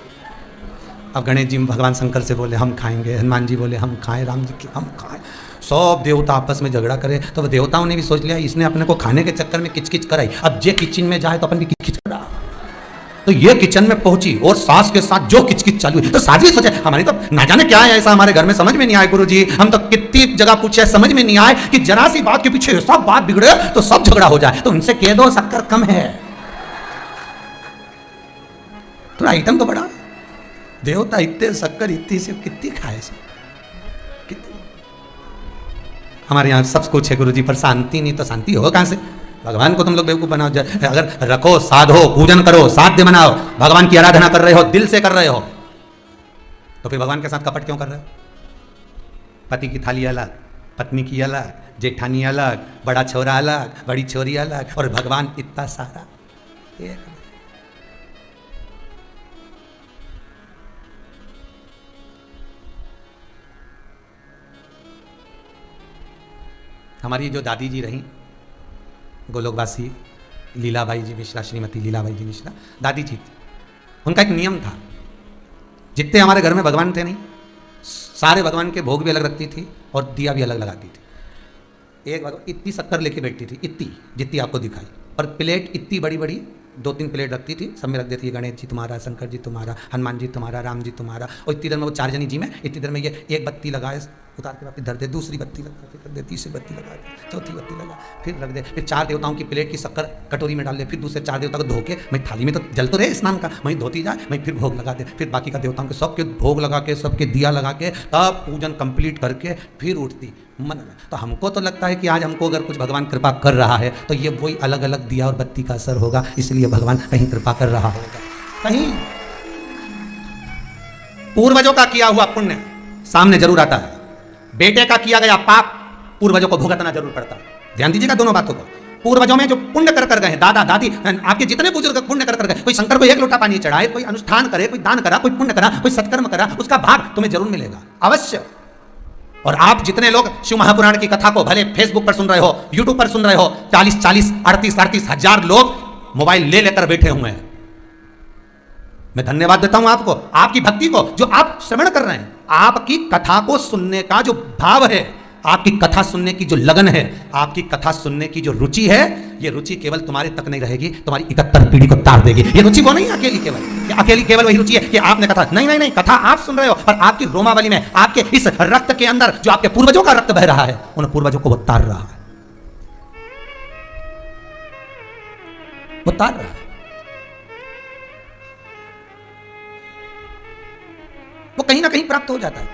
अब गणेश जी भगवान शंकर से बोले हम खाएंगे, हनुमान जी बोले हम खाएं, राम जी हम खाएं। सब देवता आपस में झगड़ा करे, तो देवताओं ने भी सोच लिया इसने अपने को खाने के चक्कर में किचकिच कराई, अब जे किचन में जाए तो अपन भी किचकिच करा। तो ये किचन में पहुंची और सास के साथ जो किचकिच चालू हुई, तो सास भी सोचे हमारी तो ना जाने क्या है ऐसा हमारे घर में, समझ में नहीं आया गुरु जी, हम तो कितनी जगह पूछे समझ में नहीं आए कि जरा सी बात के पीछे सब बात बिगड़े तो सब झगड़ा हो जाए, तो उनसे कह दो शक्कर कम है, थोड़ा आइटम तो बड़ा। देवता इतने शक्कर इतनी से कितनी खाए सब, कितनी। हमारे यहाँ सब कुछ है गुरु जी, पर शांति नहीं, तो शांति हो कहां से? भगवान को तुम लोग बेवकूफ बनाओ। अगर रखो, साधो, पूजन करो, साध्य मनाओ, भगवान की आराधना कर रहे हो, दिल से कर रहे हो, तो फिर भगवान के साथ कपट क्यों कर रहे हो? पति की थाली अलग, पत्नी की अलग, जेठानी अलग, बड़ा छोरा अलग, बड़ी छोरी अलग, और भगवान इतना सारा एक। हमारी जो दादी जी रही गोलोकवासी लीलाबाई जी मिश्रा, श्रीमती लीलाबाई जी मिश्रा, दादी जी, उनका एक नियम था, जितने हमारे घर में भगवान थे नहीं, सारे भगवान के भोग भी अलग रखती थी और दिया भी अलग लगाती थी। एक भगवान इतनी शक्कर लेके बैठती थी, इतनी जितनी आपको दिखाई, और प्लेट इतनी बड़ी बड़ी 2-3 प्लेट रखती थी, सब में रख देती है, गणेश जी तुम्हारा, शंकर जी तुम्हारा, हनुमान जी तुम्हारा, राम जी तुम्हारा, और इतनी देर में वो 4 जनी जी में, इतनी देर में ये एक बत्ती लगाए, उतार के वापस धर दे, दूसरी बत्ती लगा के रख दे, तीसरी बत्ती लगा दे, चौथी बत्ती लगा, फिर रख दे, फिर 4 देवताओं की प्लेट की शक्कर कटोरी में डाल दे, फिर दूसरे 4 देवता को धो के, मैं थाली में तो जल तो रहे स्नान का, वहीं धोती जाए, मैं फिर भोग लगा दे, फिर बाकी का देवताओं के सबके भोग लगा के, सबके दिया लगा के, तब पूजन कंप्लीट करके फिर उठती मन में। तो हमको तो लगता है कि आज हमको अगर कुछ भगवान कृपा कर रहा है तो ये वही अलग अलग दिया और बत्ती का असर होगा, इसलिए भगवान कहीं कृपा कर रहा होगा, कहीं पूर्वजों का किया हुआ पुण्य सामने जरूर आता है, बेटे का किया गया पाप पूर्वजों को भुगतना जरूर पड़ता है। ध्यान दीजिएगा दोनों बातों को। पूर्वजों में जो पुण्य कर गए, दादा दादी आपके जितने बुजुर्ग पुण्य कर गए, कोई शंकर को 1 लोटा पानी चढ़ाए, कोई अनुष्ठान करे, कोई दान करा, कोई पुण्य करा, कोई सत्कर्म करा, उसका भाग तुम्हें जरूर मिलेगा अवश्य। और आप जितने लोग शिव महापुराण की कथा को भले फेसबुक पर सुन रहे हो, यूट्यूब पर सुन रहे हो, 40-40, 38-38 हजार लोग मोबाइल ले लेकर बैठे हुए हैं, मैं धन्यवाद देता हूं आपको, आपकी भक्ति को, जो आप श्रवण कर रहे हैं, आपकी कथा को सुनने का जो भाव है, आपकी कथा सुनने की जो लगन है, आपकी कथा सुनने की जो रुचि है, ये रुचि केवल तुम्हारे तक नहीं रहेगी, तुम्हारी 71 पीढ़ी को तार देगी। ये रुचि वो नहीं अकेली केवल वही रुचि है कि आपने कथा, नहीं, कथा आप सुन रहे हो, और आपकी रोमावली में, आपके इस रक्त के अंदर जो आपके पूर्वजों का रक्त बह रहा है, उन पूर्वजों को वो तार रहा है, वो तार रहा है, वो कहीं ना कहीं प्राप्त हो जाता है,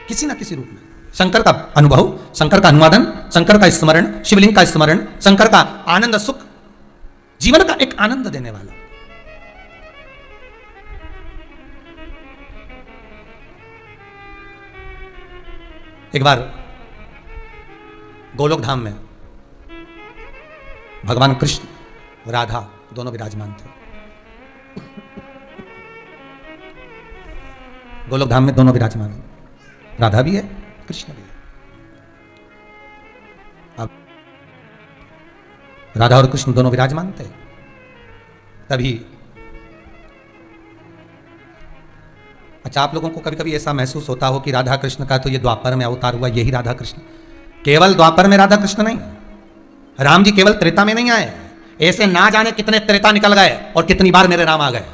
किसी ना किसी रूप में। शंकर का अनुभव, शंकर का अनुवादन, शंकर का स्मरण, शिवलिंग का स्मरण, शंकर का आनंद सुख, जीवन का एक आनंद देने वाला। एक बार गोलोक धाम में भगवान कृष्ण, राधा दोनों विराजमान थे। गोलोक धाम में दोनों विराजमान हैं, राधा भी है, कृष्ण भी है। अब राधा और कृष्ण दोनों विराजमान थे, तभी अच्छा, आप लोगों को कभी कभी ऐसा महसूस होता हो कि राधा कृष्ण का तो ये द्वापर में अवतार हुआ, यही राधा कृष्ण। केवल द्वापर में राधा कृष्ण नहीं, राम जी केवल त्रेता में नहीं आए, ऐसे ना जाने कितने त्रेता निकल गए और कितनी बार मेरे राम आ गए।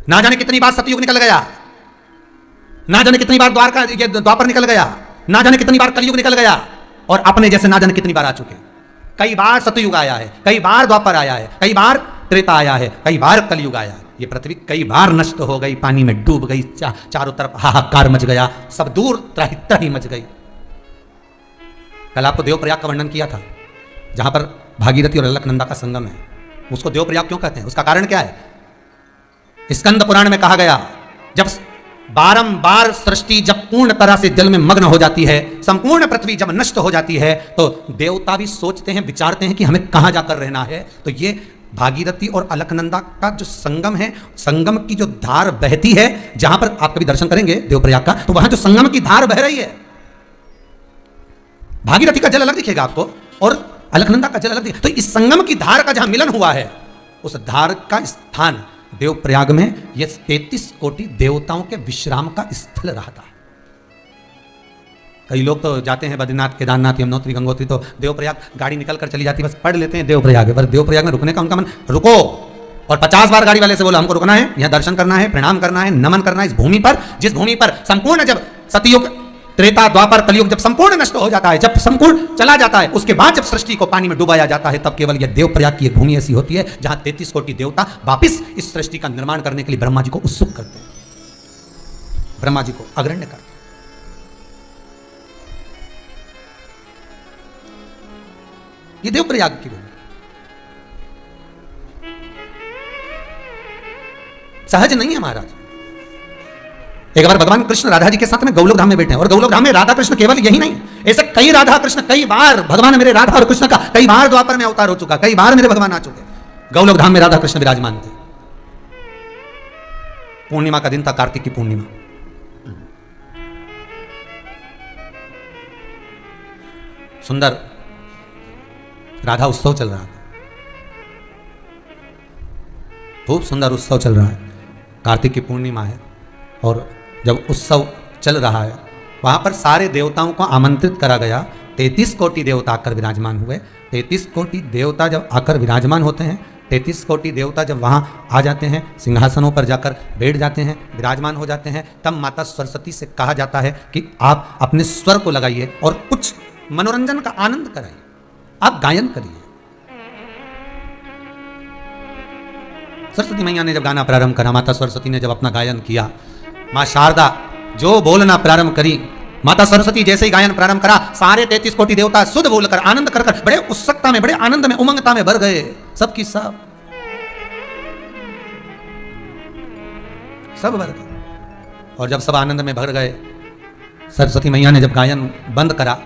ना जाने कितनी बार सतयुग निकल गया, ना जाने कितनी बार द्वापर निकल गया, ना जाने कितनी बार कलयुग निकल गया, और अपने जैसे ना जाने कितनी बार आ चुके। कई बार सतयुग आया है, कई बार द्वापर आया है, कई बार त्रेता आया है, कई बार कलयुग आया है। ये पृथ्वी कई बार नष्ट हो गई, पानी में डूब गई, चारों तरफ हाहाकार मच गया, सब दूर त्राही त्राही मच गई। कल आपको देवप्रयाग का वर्णन किया था, जहां पर भागीरथी और अलकनंदा का संगम है। उसको देवप्रयाग क्यों कहते हैं? उसका कारण क्या है? स्कंद पुराण में कहा गया, जब बारंबार सृष्टि जब पूर्ण तरह से जल में मग्न हो जाती है, संपूर्ण पृथ्वी जब नष्ट हो जाती है, तो देवता भी सोचते हैं, विचारते हैं कि हमें कहां जाकर रहना है। तो ये भागीरथी और अलकनंदा का जो संगम है, संगम की जो धार बहती है, जहां पर आप कभी दर्शन करेंगे देवप्रयाग का, तो वहां जो संगम की धार बह रही है, भागीरथी का जल अलग दिखेगा आपको और अलकनंदा का जल अलग दिखेगा। तो इस संगम की धार का जहां मिलन हुआ है, उस धार का स्थान देवप्रयाग में यह 33 कोटि देवताओं के विश्राम का स्थल रहा था। कई लोग तो जाते हैं बद्रीनाथ, केदारनाथ, यमुनोत्री, गंगोत्री, तो देवप्रयाग गाड़ी निकल कर चली जाती है, बस पढ़ लेते हैं देवप्रयाग, पर देवप्रयाग में रुकने का उनका मन, रुको और 50 बार गाड़ी वाले से बोला हमको रुकना है, यहां दर्शन करना है, प्रणाम करना है, नमन करना है इस भूमि पर, जिस भूमि पर संपूर्ण जब सतयुग, त्रेता, द्वापर, कलयुग जब संपूर्ण नष्ट हो जाता है, जब संपूर्ण चला जाता है, उसके बाद जब सृष्टि को पानी में डुबाया जाता है, तब केवल यह देवप्रयाग की एक भूमि ऐसी होती है जहां 33 कोटि देवता वापिस इस सृष्टि का निर्माण करने के लिए ब्रह्मा जी को उत्सुक करते हैं, ब्रह्मा जी को अग्रण्य करते हैं। ये देवप्रयाग की भूमि सहज नहीं है महाराज। एक बार भगवान कृष्ण राधा जी के साथ में गौलोक धाम में बैठे हैं, और गौलोक धाम में राधा कृष्ण केवल यही नहीं, ऐसे कई राधा कृष्ण, कई बार भगवान मेरे राधा और कृष्ण का कई बार द्वापर में अवतार हो चुका, कई बार मेरे भगवान आ चुके। गौलोक धाम में राधा कृष्ण विराजमान थे। पूर्णिमा का दिन था, कार्तिक की पूर्णिमा। सुंदर राधा उत्सव चल रहा था, खूब सुंदर उत्सव चल रहा है। कार्तिक की पूर्णिमा है, और जब उत्सव चल रहा है, वहां पर सारे देवताओं को आमंत्रित करा गया। 33 कोटि देवता आकर विराजमान हुए। 33 कोटि देवता जब आकर विराजमान होते हैं, 33 कोटि देवता जब वहां आ जाते हैं, सिंहासनों पर जाकर बैठ जाते हैं, विराजमान हो जाते हैं, तब माता सरस्वती से कहा जाता है कि आप अपने स्वर को लगाइए और कुछ मनोरंजन का आनंद कराइए, आप गायन करिए। सरस्वती मैया ने जब गाना प्रारंभ करा, माता सरस्वती ने जब अपना गायन किया, मां शारदा जो बोलना प्रारंभ करी, माता सरस्वती जैसे ही गायन प्रारंभ करा, सारे 33 कोटि देवता शुद्ध बोलकर, आनंद कर बड़े उत्सुकता में, बड़े आनंद में, उमंगता में भर गए। सबकी सब भर गए। और जब सब आनंद में भर गए, सरस्वती मैया ने जब गायन बंद करा,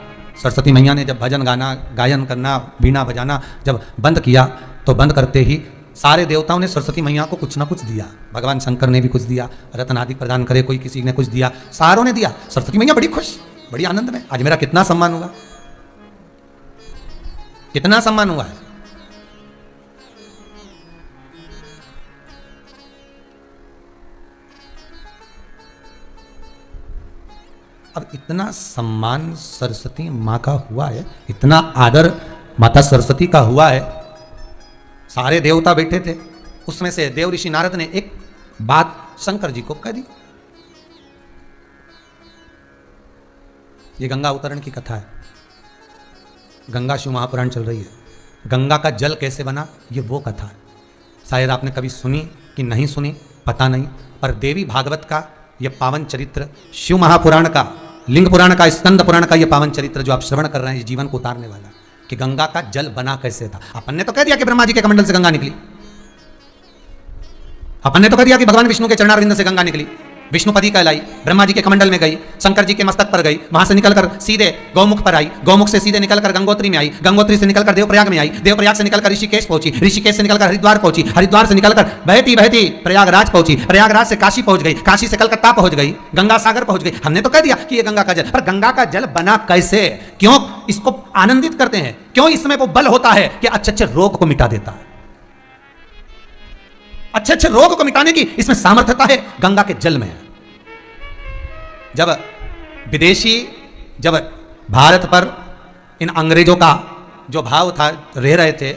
सरस्वती मैया ने जब भजन गाना, गायन करना, वीणा बजाना जब बंद किया, तो बंद करते ही सारे देवताओं ने सरस्वती मैया को कुछ ना कुछ दिया। भगवान शंकर ने भी कुछ दिया, रत्न आदि प्रदान करे, कोई किसी ने कुछ दिया, सारों ने दिया। सरस्वती मैया बड़ी खुश, बड़ी आनंद में, आज मेरा कितना सम्मान हुआ, कितना सम्मान हुआ है। अब इतना सम्मान सरस्वती माँ का हुआ है, इतना आदर माता सरस्वती का हुआ है, सारे देवता बैठे थे, उसमें से देव ऋषि नारद ने एक बात शंकर जी को कह दी। ये गंगा अवतरण की कथा है, गंगा शिव महापुराण चल रही है। गंगा का जल कैसे बना, ये वो कथा है। शायद आपने कभी सुनी कि नहीं सुनी, पता नहीं, पर देवी भागवत का यह पावन चरित्र, शिव महापुराण का, लिंग पुराण का, स्कंद पुराण का यह पावन चरित्र जो आप श्रवण कर रहे हैं, जीवन को उतारने वाला, कि गंगा का जल बना कैसे था। अपन ने तो कह दिया कि ब्रह्मा जी के कमंडल से गंगा निकली, अपन ने तो कह दिया कि भगवान विष्णु के चरणारविंद से गंगा निकली, विष्णुपदी कहलाई, ब्रह्मा जी के कमंडल में गई, शंकर जी के मस्तक पर गई, वहां से निकलकर सीधे गौमुख पर आई, गौमुख से सीधे निकलकर गंगोत्री में आई, गंगोत्री से निकलकर देवप्रयाग में आई, देवप्रयाग से निकलकर ऋषिकेश पहुंची, ऋषिकेश से निकलकर हरिद्वार पहुंची, हरिद्वार से निकलकर बहती बहती प्रयागराज पहुंची, प्रयागराज से काशी पहुंच गई, काशी से कलकत्ता पहुंच गई, गंगा सागर पहुंच गई। हमने तो कह दिया कि ये गंगा का जल, पर गंगा का जल बना कैसे, क्यों इसको आनंदित करते हैं, क्यों इसमें वो बल होता है कि अच्छे अच्छे रोग को मिटा देता है, अच्छे अच्छे रोग को मिटाने की इसमें सामर्थ्यता है, गंगा के जल में है। जब विदेशी, जब भारत पर इन अंग्रेजों का जो भाव था, रह रहे थे,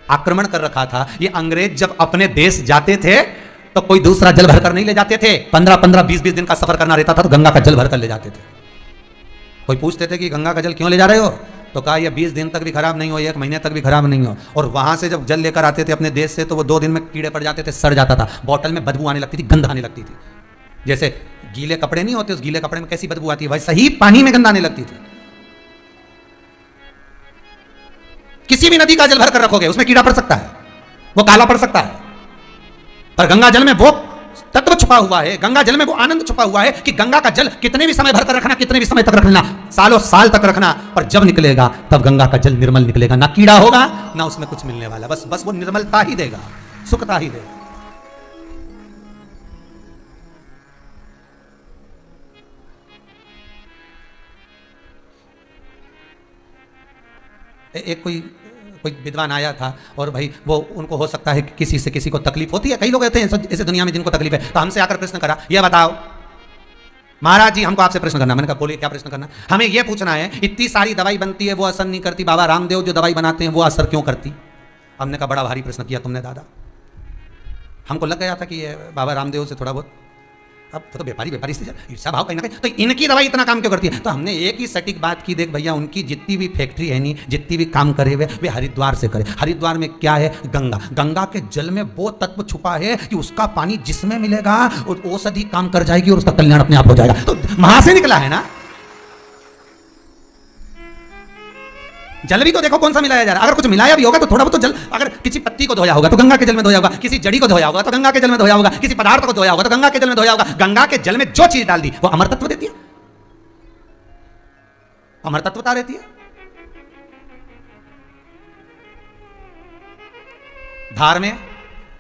आक्रमण कर रखा था, ये अंग्रेज जब अपने देश जाते थे तो कोई दूसरा जल भरकर नहीं ले जाते थे। 15-15, 20-20 दिन का सफर करना रहता था तो गंगा का जल भरकर ले जाते थे। कोई पूछते थे कि गंगा का जल क्यों ले जा रहे हो, तो कहा ये 20 दिन तक भी खराब नहीं हो, 1 महीने तक भी खराब नहीं हो। और वहां से जब जल लेकर आते थे अपने देश से तो वो 2 दिन में कीड़े पड़ जाते थे, सड़ जाता था, बॉटल में बदबू आने लगती थी, गंध आने लगती थी। जैसे गीले कपड़े नहीं होते, उस गीले कपड़े में कैसी बदबू आती है, वैसे ही पानी में गंध आने लगती थी। किसी भी नदी का जल भर कर रखोगे उसमें कीड़ा पड़ सकता है, वो काला पड़ सकता है, पर गंगा जल में वो तत्व छुपा हुआ है, गंगा जल में वो आनंद छुपा हुआ है कि गंगा का जल कितने भी समय भर कर रखना, कितने भी समय तक रखना, सालों साल तक रखना, पर जब निकलेगा तब गंगा का जल निर्मल निकलेगा, ना कीड़ा होगा ना उसमें कुछ मिलने वाला, बस वो निर्मलता ही देगा, सुखता ही देगा। एक कोई विद्वान आया था और भाई वो उनको हो सकता है कि किसी से किसी को तकलीफ होती है, कई लोग रहते हैं ऐसे दुनिया में जिनको तकलीफ है, तो हमसे आकर प्रश्न करा, ये बताओ महाराज जी हमको आपसे प्रश्न करना। मैंने कहा बोलिए क्या प्रश्न करना। हमें ये पूछना है इतनी सारी दवाई बनती है वो असर नहीं करती, बाबा रामदेव जो दवाई बनाते हैं वो असर क्यों करती। हमने कहा बड़ा भारी प्रश्न किया तुमने दादा। हमको लग गया था कि ये बाबा रामदेव से थोड़ा बहुत, अब तो व्यापारी से ईर्षा भाव कहीं ना कहीं, तो इनकी दवाई इतना काम क्यों करती है। तो हमने एक ही सटीक बात की, देख भैया उनकी जितनी भी फैक्ट्री है नहीं, जितनी भी काम करे हुए वे हरिद्वार से करे। हरिद्वार में क्या है, गंगा, गंगा के जल में वो तत्व छुपा है कि उसका पानी जिसमें मिलेगा औषधि काम कर जाएगी और उसका कल्याण अपने आप हो जाएगा। तो वहां से निकला है ना। जल भी तो देखो कौन सा मिलाया जा रहा है, अगर कुछ मिलाया भी होगा तो थोड़ा बहुत तो जल, अगर किसी पत्ती को धोया होगा तो गंगा के जल में धोया होगा, किसी जड़ी को धोया होगा तो गंगा के जल में धोया होगा, किसी पदार्थ को धोया होगा तो गंगा के जल में धोया होगा। गंगा के जल में जो चीज डाल दी वो अमर तत्व देती है, अमर तत्वता रहती है। धार में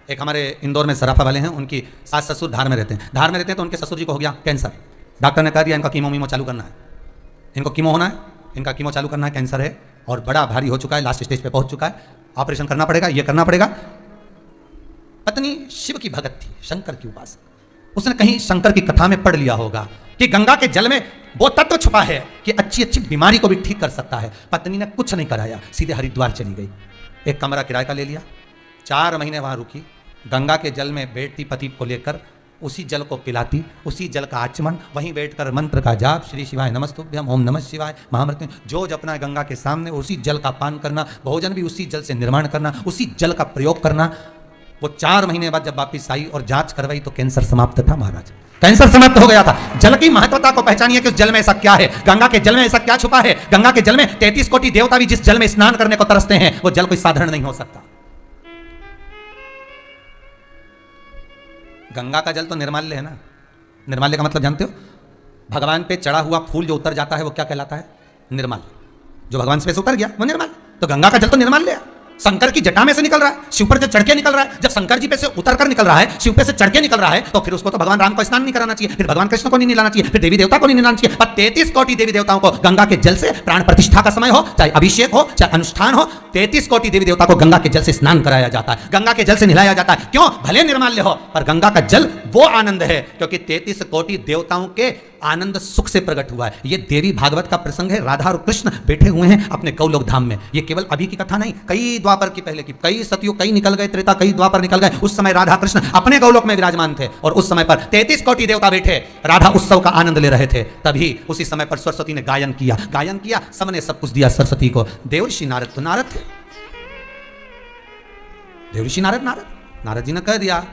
एक हमारे इंदौर में सराफा वाले हैं, उनकी सास ससुर धार में रहते हैं। धार में रहते हैं तो उनके ससुर जी को हो गया कैंसर। डॉक्टर ने कह दिया इनका कीमो चालू करना है, इनको कीमो होना है, इनका कीमो चालू करना है, कैंसर है और बड़ा भारी हो चुका है, लास्ट स्टेज पे पहुंच चुका है, ऑपरेशन करना पड़ेगा, ये करना पड़ेगा। पत्नी शिव की भगत थी, शंकर की उपासक, उसने कहीं शंकर की कथा में पढ़ लिया होगा कि गंगा के जल में वो तत्व छुपा है कि अच्छी अच्छी बीमारी को भी ठीक कर सकता है। पत्नी ने कुछ नहीं कराया, सीधे हरिद्वार चली गई, एक कमरा किराए का ले लिया, 4 महीने वहां रुकी, गंगा के जल में बैठती पति को लेकर, उसी जल को पिलाती, उसी जल का आचमन, वहीं बैठकर मंत्र का जाप, श्री शिवाय नमस्तुभ्यम, ओम नमः शिवाय, महामृत्यु, जो जपना गंगा के सामने उसी जल का पान करना, भोजन भी उसी जल से निर्माण करना, उसी जल का प्रयोग करना। वो 4 महीने बाद जब वापिस आई और जांच करवाई तो कैंसर समाप्त था महाराज, कैंसर समाप्त हो गया था। जल की महत्वता को पहचानिए कि उस जल में ऐसा क्या है, गंगा के जल में ऐसा क्या छुपा है। गंगा के जल में 33 कोटि देवता भी जिस जल में स्नान करने को तरसते हैं, वो जल कोई साधारण नहीं हो सकता। गंगा का जल तो निर्माल्य है ना। निर्माल्य का मतलब जानते हो, भगवान पे चढ़ा हुआ फूल जो उतर जाता है वो क्या कहलाता है, निर्मल। जो भगवान से उतर गया वो निर्मल। तो गंगा का जल तो निर्माल्य है, शंकर की जटा में से निकल रहा है, शिव पर से चढ़ के निकल रहा है। जब शंकर जी पे से उतर कर निकल रहा है, शिव पे से चढ़ के निकल रहा है, तो फिर उसको तो भगवान राम को स्नान नहीं कराना चाहिए, फिर भगवान कृष्ण को नहीं नहलाना चाहिए, फिर देवी देवता को नहीं नहलाना चाहिए। पर 33 कोटि देवी देवताओं को गंगा के जल से प्राण प्रतिष्ठा का समय हो, चाहे अभिषेक हो, चाहे अनुष्ठान हो, 33 कोटि देवी देवता को गंगा के जल से स्नान कराया जाता है, गंगा के जल से नहलाया जाता है। क्यों, भले निर्माल्य हो पर गंगा का जल वो आनंद है क्योंकि 33 कोटि देवताओं के आनंद सुख से प्रकट हुआ है। ये देवी भागवत का प्रसंग है, राधा और कृष्ण बैठे हुए हैं अपने गौलोक धाम में। ये केवल अभी की कथा नहीं, कई द्वापर की पहले की, कई सतयुग, कई निकल गए त्रेता, कई द्वापर निकल गए। उस समय राधा कृष्ण अपने गौलोक में विराजमान थे और उस समय पर 33 कोटि देवता बैठे राधा उत्सव का आनंद ले रहे थे। तभी उसी समय पर सरस्वती ने गायन किया, सबने सब कुछ दिया सरस्वती को। देवर्षि नारद तो नारद थे, देवर्षि नारद जी ने कह दिया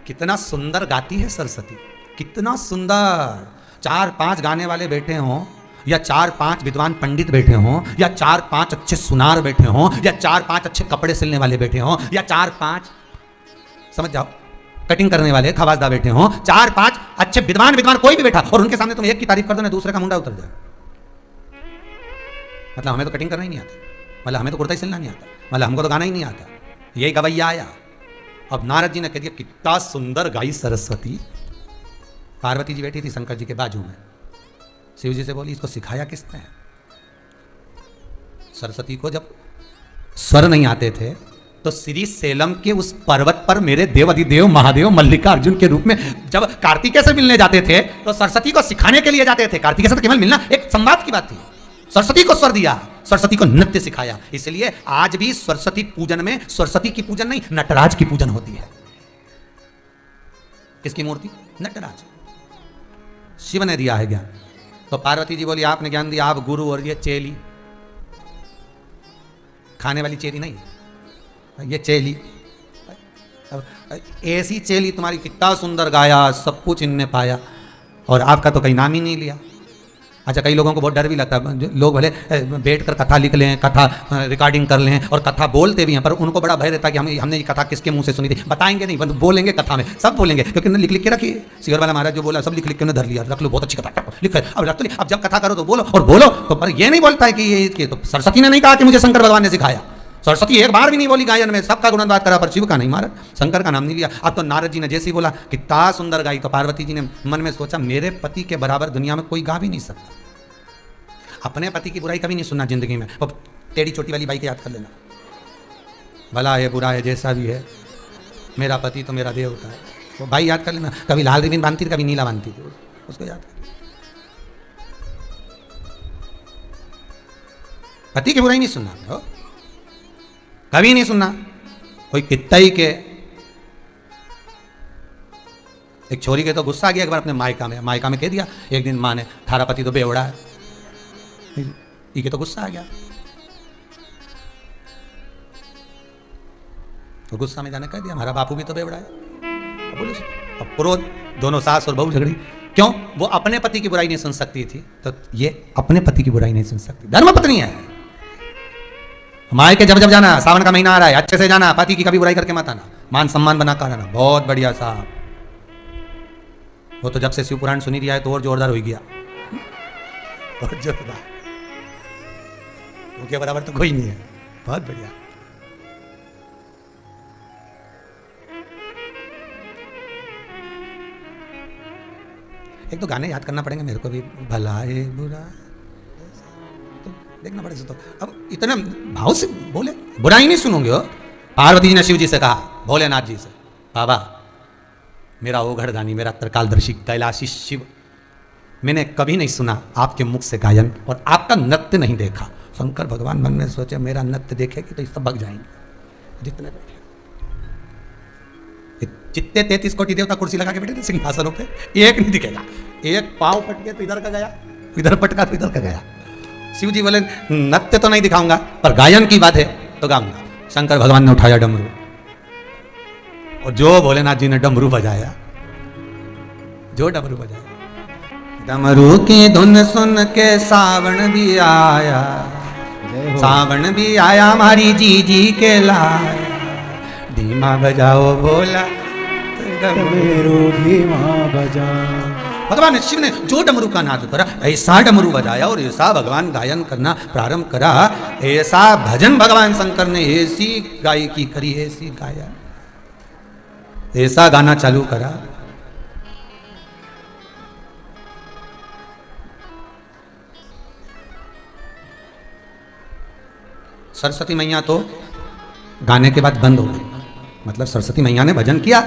कितना सुंदर गाती है सरस्वती, कितना सुंदर। 4-5 गाने वाले बैठे हों, या 4-5 विद्वान पंडित बैठे हों, या 4-5 अच्छे सुनार बैठे हों, या 4-5 अच्छे कपड़े सिलने वाले बैठे हों, या 4-5 समझ जाओ कटिंग करने वाले खवासदा बैठे हों, 4-5 अच्छे विद्वान कोई भी बैठा और उनके सामने तुम एक की तारीफ कर दो ना दूसरे का मुंडा उतर जाए। मतलब हमें तो कटिंग करना ही नहीं आता, मतलब हमें तो कुर्ता ही सिलना नहीं आता, मतलब हमको तो गाना ही नहीं आता, यही गवैया आया। अब नारद जी ने कह दिया कितना सुंदर गाई सरस्वती। पार्वती जी बैठी थी शंकर जी के बाजू में, शिव जी से बोली इसको सिखाया किसने। सरस्वती को जब स्वर नहीं आते थे तो श्री सेलम के उस पर्वत पर मेरे देव अधिदेव महादेव मल्लिकार्जुन के रूप में जब कार्तिकेय से मिलने जाते थे तो सरस्वती को सिखाने के लिए जाते थे। कार्तिकेय से तो केवल मिलना एक संवाद की बात थी, सरस्वती को स्वर दिया, सरस्वती को नृत्य सिखाया। इसलिए आज भी सरस्वती पूजन में सरस्वती की पूजन नहीं नटराज की पूजन होती है। किसकी मूर्ति? नटराज। शिव ने दिया है ज्ञान। तो पार्वती जी बोली आपने ज्ञान दिया, आप गुरु और ये चेली, खाने वाली चेली नहीं, ये चेली। ऐसी चेली तुम्हारी, कितना सुंदर गाया, सब कुछ इनने पाया, और आपका तो कहीं नाम ही नहीं लिया। अच्छा, कई लोगों को बहुत डर भी लगता है, लोग भले बैठ कर कथा लिख लें, कथा रिकॉर्डिंग कर लें और कथा बोलते भी हैं, पर उनको बड़ा भय रहता है कि हमने ये कथा किसके मुंह से सुनी थी। बताएंगे नहीं, बोलेंगे कथा में, सब बोलेंगे, क्योंकि उन्होंने लिख लिख के रखी। सिगर वाला महाराज जो बोला सब लिख लिख के उन्होंने धर लिया, रख लो, बहुत अच्छी कथा लिख, अब रख लो, अब जब कथा करो तो बोलो, और बोलो तो, पर ये नहीं बोलता है कि ये तो सरस्वती ने नहीं कहा कि मुझे शंकर भगवान ने सिखाया। सरस्वती एक बार भी नहीं बोली गायन में, सबका गुणगान करा, पर शिव का नहीं मारा, शंकर का नाम नहीं लिया। अब तो नारद जी ने जैसे ही बोला कितना सुंदर गाई, तो पार्वती जी ने मन में सोचा मेरे पति के बराबर दुनिया में कोई गा भी नहीं सकता। अपने पति की बुराई कभी नहीं सुनना जिंदगी में। अब टेढ़ी छोटी वाली बाई को याद कर लेना, भला है बुरा है जैसा भी है, मेरा पति तो मेरा देवता है, वो भाई याद कर लेना। कभी लाल रिबन बांधती थी, कभी नीला बांधती थी, उसको याद कर। पति की बुराई नहीं सुनना हो, कभी नहीं सुनना। कोई कितना ही के, एक छोरी के तो गुस्सा आ गया एक बार अपने मायका में कह दिया एक दिन माँ ने, थारा पति तो बेवड़ा है, ये तो गुस्सा आ गया। तो गुस्सा में जाने कह दिया हमारा बापू भी तो बेवड़ा है। अब क्रोध, दोनों सास और बहू झगड़ी, क्यों? वो अपने पति की बुराई नहीं सुन सकती थी, तो ये अपने पति की बुराई नहीं सुन सकती। धर्म पत्नी है, मायके के जब जब जाना, सावन का महीना आ रहा है, अच्छे से जाना, पति की कभी बुराई करके मत आना, मान सम्मान बना कर आना। बहुत बढ़िया साहब। वो तो जब से शिव पुराण सुनी दिया है तो और जोरदार हो गया, और जोरदार, उनके बराबर तो कोई नहीं है। बहुत बढ़िया। एक तो गाने याद करना पड़ेंगे मेरे को भी, भला है बुरा तो देखना पड़ेगा। तो अब इतना भाव से बोले, बुराई नहीं सुनोगे हो। पार्वती जी ने शिव जी से कहा, भोलेनाथ जी से, बाबा मेरा ओघड़दानी, मेरा त्रिकालदर्शी कैलाशी शिव, मैंने कभी नहीं सुना आपके मुख से गायन और आपका नृत्य नहीं देखा। शंकर भगवान मन में सोचे मेरा नृत्य देखेगी तो इस सब भग जाएंगे जितने बैठे, जितने 33 कोटि देवता कुर्सी लगा के बैठे थे सिंहासनों पे, एक नहीं दिखेगा। एक पांव पटके तो इधर का गया, इधर पटका तो इधर का गया। शिव जी बोले नृत्य तो नहीं दिखाऊंगा, पर गायन की बात है तो गाऊंगा। शंकर भगवान ने उठाया डमरू, और जो भोलेनाथ जी ने डमरू बजाया, जो डमरू बजाया, डमरू की धुन सुन के सावन भी आया, सावन भी आया हमारी जी के लाया, धीमा बजाओ भोला डमरू धीमा बजा। भगवान शिव ने जो डमरू का नाद करा, ऐसा डमरू बजाया और ऐसा भगवान गायन करना प्रारंभ करा, ऐसा भजन भगवान शंकर ने ऐसी गायकी करी, ऐसी गाया, ऐसा गाना चालू करा। सरस्वती मैया तो गाने के बाद बंद हो गई, मतलब सरस्वती मैया ने भजन किया,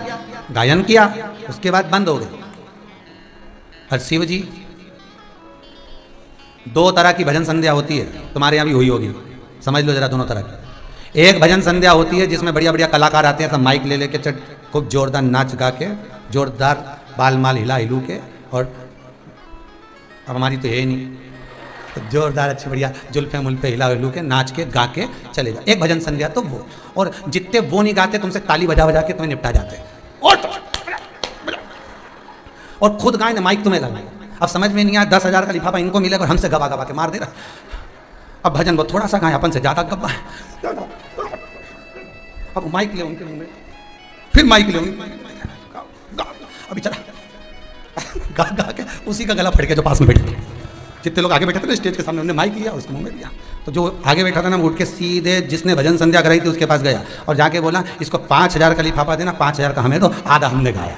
गायन किया, उसके बाद बंद हो गई। और शिव जी, दो तरह की भजन संध्या होती है, तुम्हारे यहाँ भी हुई होगी, समझ लो जरा दोनों तरह की। एक भजन संध्या होती है जिसमें बढ़िया बढ़िया कलाकार आते हैं, सब माइक ले लेके खूब जोरदार नाच गा के, जोरदार बाल माल हिला हिलू के, और अब हमारी तो है ही नहीं, तो जोरदार अच्छी बढ़िया जुल्फे मुल्फे हिला हिलू के नाच के गा के चले जाओ। एक भजन संध्या तो वो, और जितने वो नहीं गाते तुमसे ताली बजा बजा के तुम्हें निपटा जाते हैं, और खुद गाए ना माइक तुम्हें लगाए। अब समझ में नहीं आया, 10,000 का लिफाफा इनको मिलेगा और हमसे गवा गवा के मार दे रहा। अब भजन वो थोड़ा सा गाए, अपन से ज्यादा गवा है। अब माइक ले उनके मुंह में, फिर माइक ले अभी चला गा गा के उसी का गला फट गया जो पास में बैठे थे। जितने लोग आगे बैठे थे ना स्टेज के सामने, उन्होंने माइक लिया, उसके मुंह में दिया। तो जो आगे बैठा था ना, उठ के सीधे जिसने भजन संध्या कराई थी उसके पास गया और जाके बोला इसको 5,000 का लिफाफा देना, 5,000 का हमें दो, आधा हमने गाया,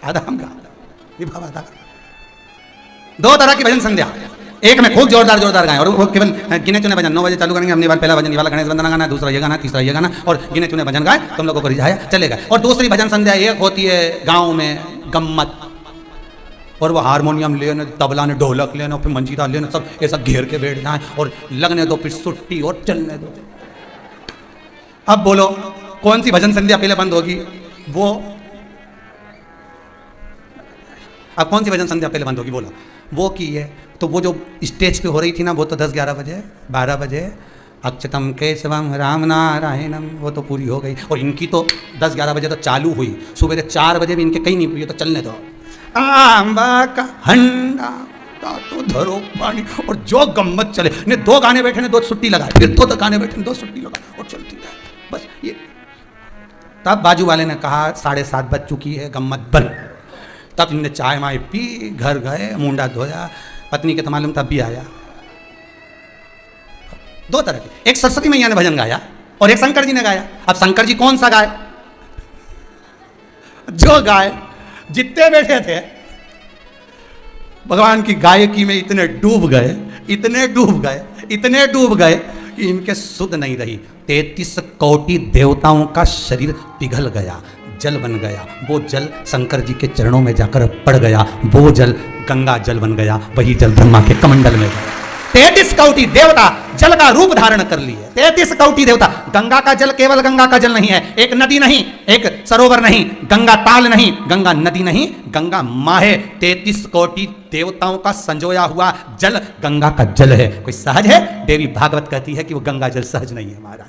आधा हम गा लिफाफा था। दो तरह की भजन संध्या, एक में खूब जोरदार जोरदार गाएं, और वो केवल गिने चुने भजन 9 बजे चालू करेंगे, हमने पहला भजन ये वाला गणेश वंदना गाना, दूसरा ये गाना, तीसरा ये गाना, और गिने चुने भजन गाए, तुम लोगों को रिझाया चलेगा। और दूसरी भजन संध्या एक होती है गाँव में गम्मत, और वो हारमोनियम लेने, तबला ने, ढोलक लेना, फिर मंजीरा लेना, सब ऐसा घेर के बैठ जाए और लगने दो, फिर सुट्टी और चलने दो। अब बोलो कौन सी भजन संध्या पहले बंद होगी? वो अब कौन सी भजन संध्या पहले बंद होगी बोलो? वो की है। तो वो जो स्टेज पे हो रही थी ना, वो तो 10-11 बजे 12 बजे अक्षतम केशवम राम नारायणम, वो तो पूरी हो गई। और इनकी तो 10-11 बजे तो चालू हुई, सुबह 4 बजे भी इनके कहीं नहीं हुई, तो चलने दो। आंबा का हंडा तो धरो पानी, और जो गम्मत चले ने 2 गाने बैठे ने 2 छुट्टी लगाए, फिर 2 गाने बैठे ने 2 छुट्टी लगाए, और चलती रहे बस ये। तब बाजू वाले ने कहा 7:30 बज चुकी है, गम्मत बंद। तब इनने चाय माय पी, घर गए, मुंडा धोया, पत्नी के तो मालूम तब भी आया। 2 तरह के, एक सरस्वती मैया ने भजन गाया और एक शंकर जी ने गाया। अब शंकर जी कौन सा गाए? जो गाए, जितने बैठे थे भगवान की गायकी में इतने डूब गए, इतने डूब गए, इतने डूब गए कि इनके सुध नहीं रही। 33 कोटि देवताओं का शरीर पिघल गया, जल बन गया। वो जल शंकर जी के चरणों में जाकर पड़ गया, वो जल गंगा जल बन गया। वही जल ब्रह्मा के कमंडल में गया। 33 कोटि देवता जल का रूप धारण कर लिए। 33 कोटि देवता। गंगा का जल केवल गंगा का जल नहीं है, एक नदी नहीं, एक सरोवर नहीं, गंगा ताल नहीं, गंगा नदी नहीं, गंगा माँ है। 33 कोटि देवताओं का संजोया हुआ जल गंगा का जल है। कोई सहज है? देवी भागवत कहती है कि वो गंगा जल सहज नहीं है महाराज।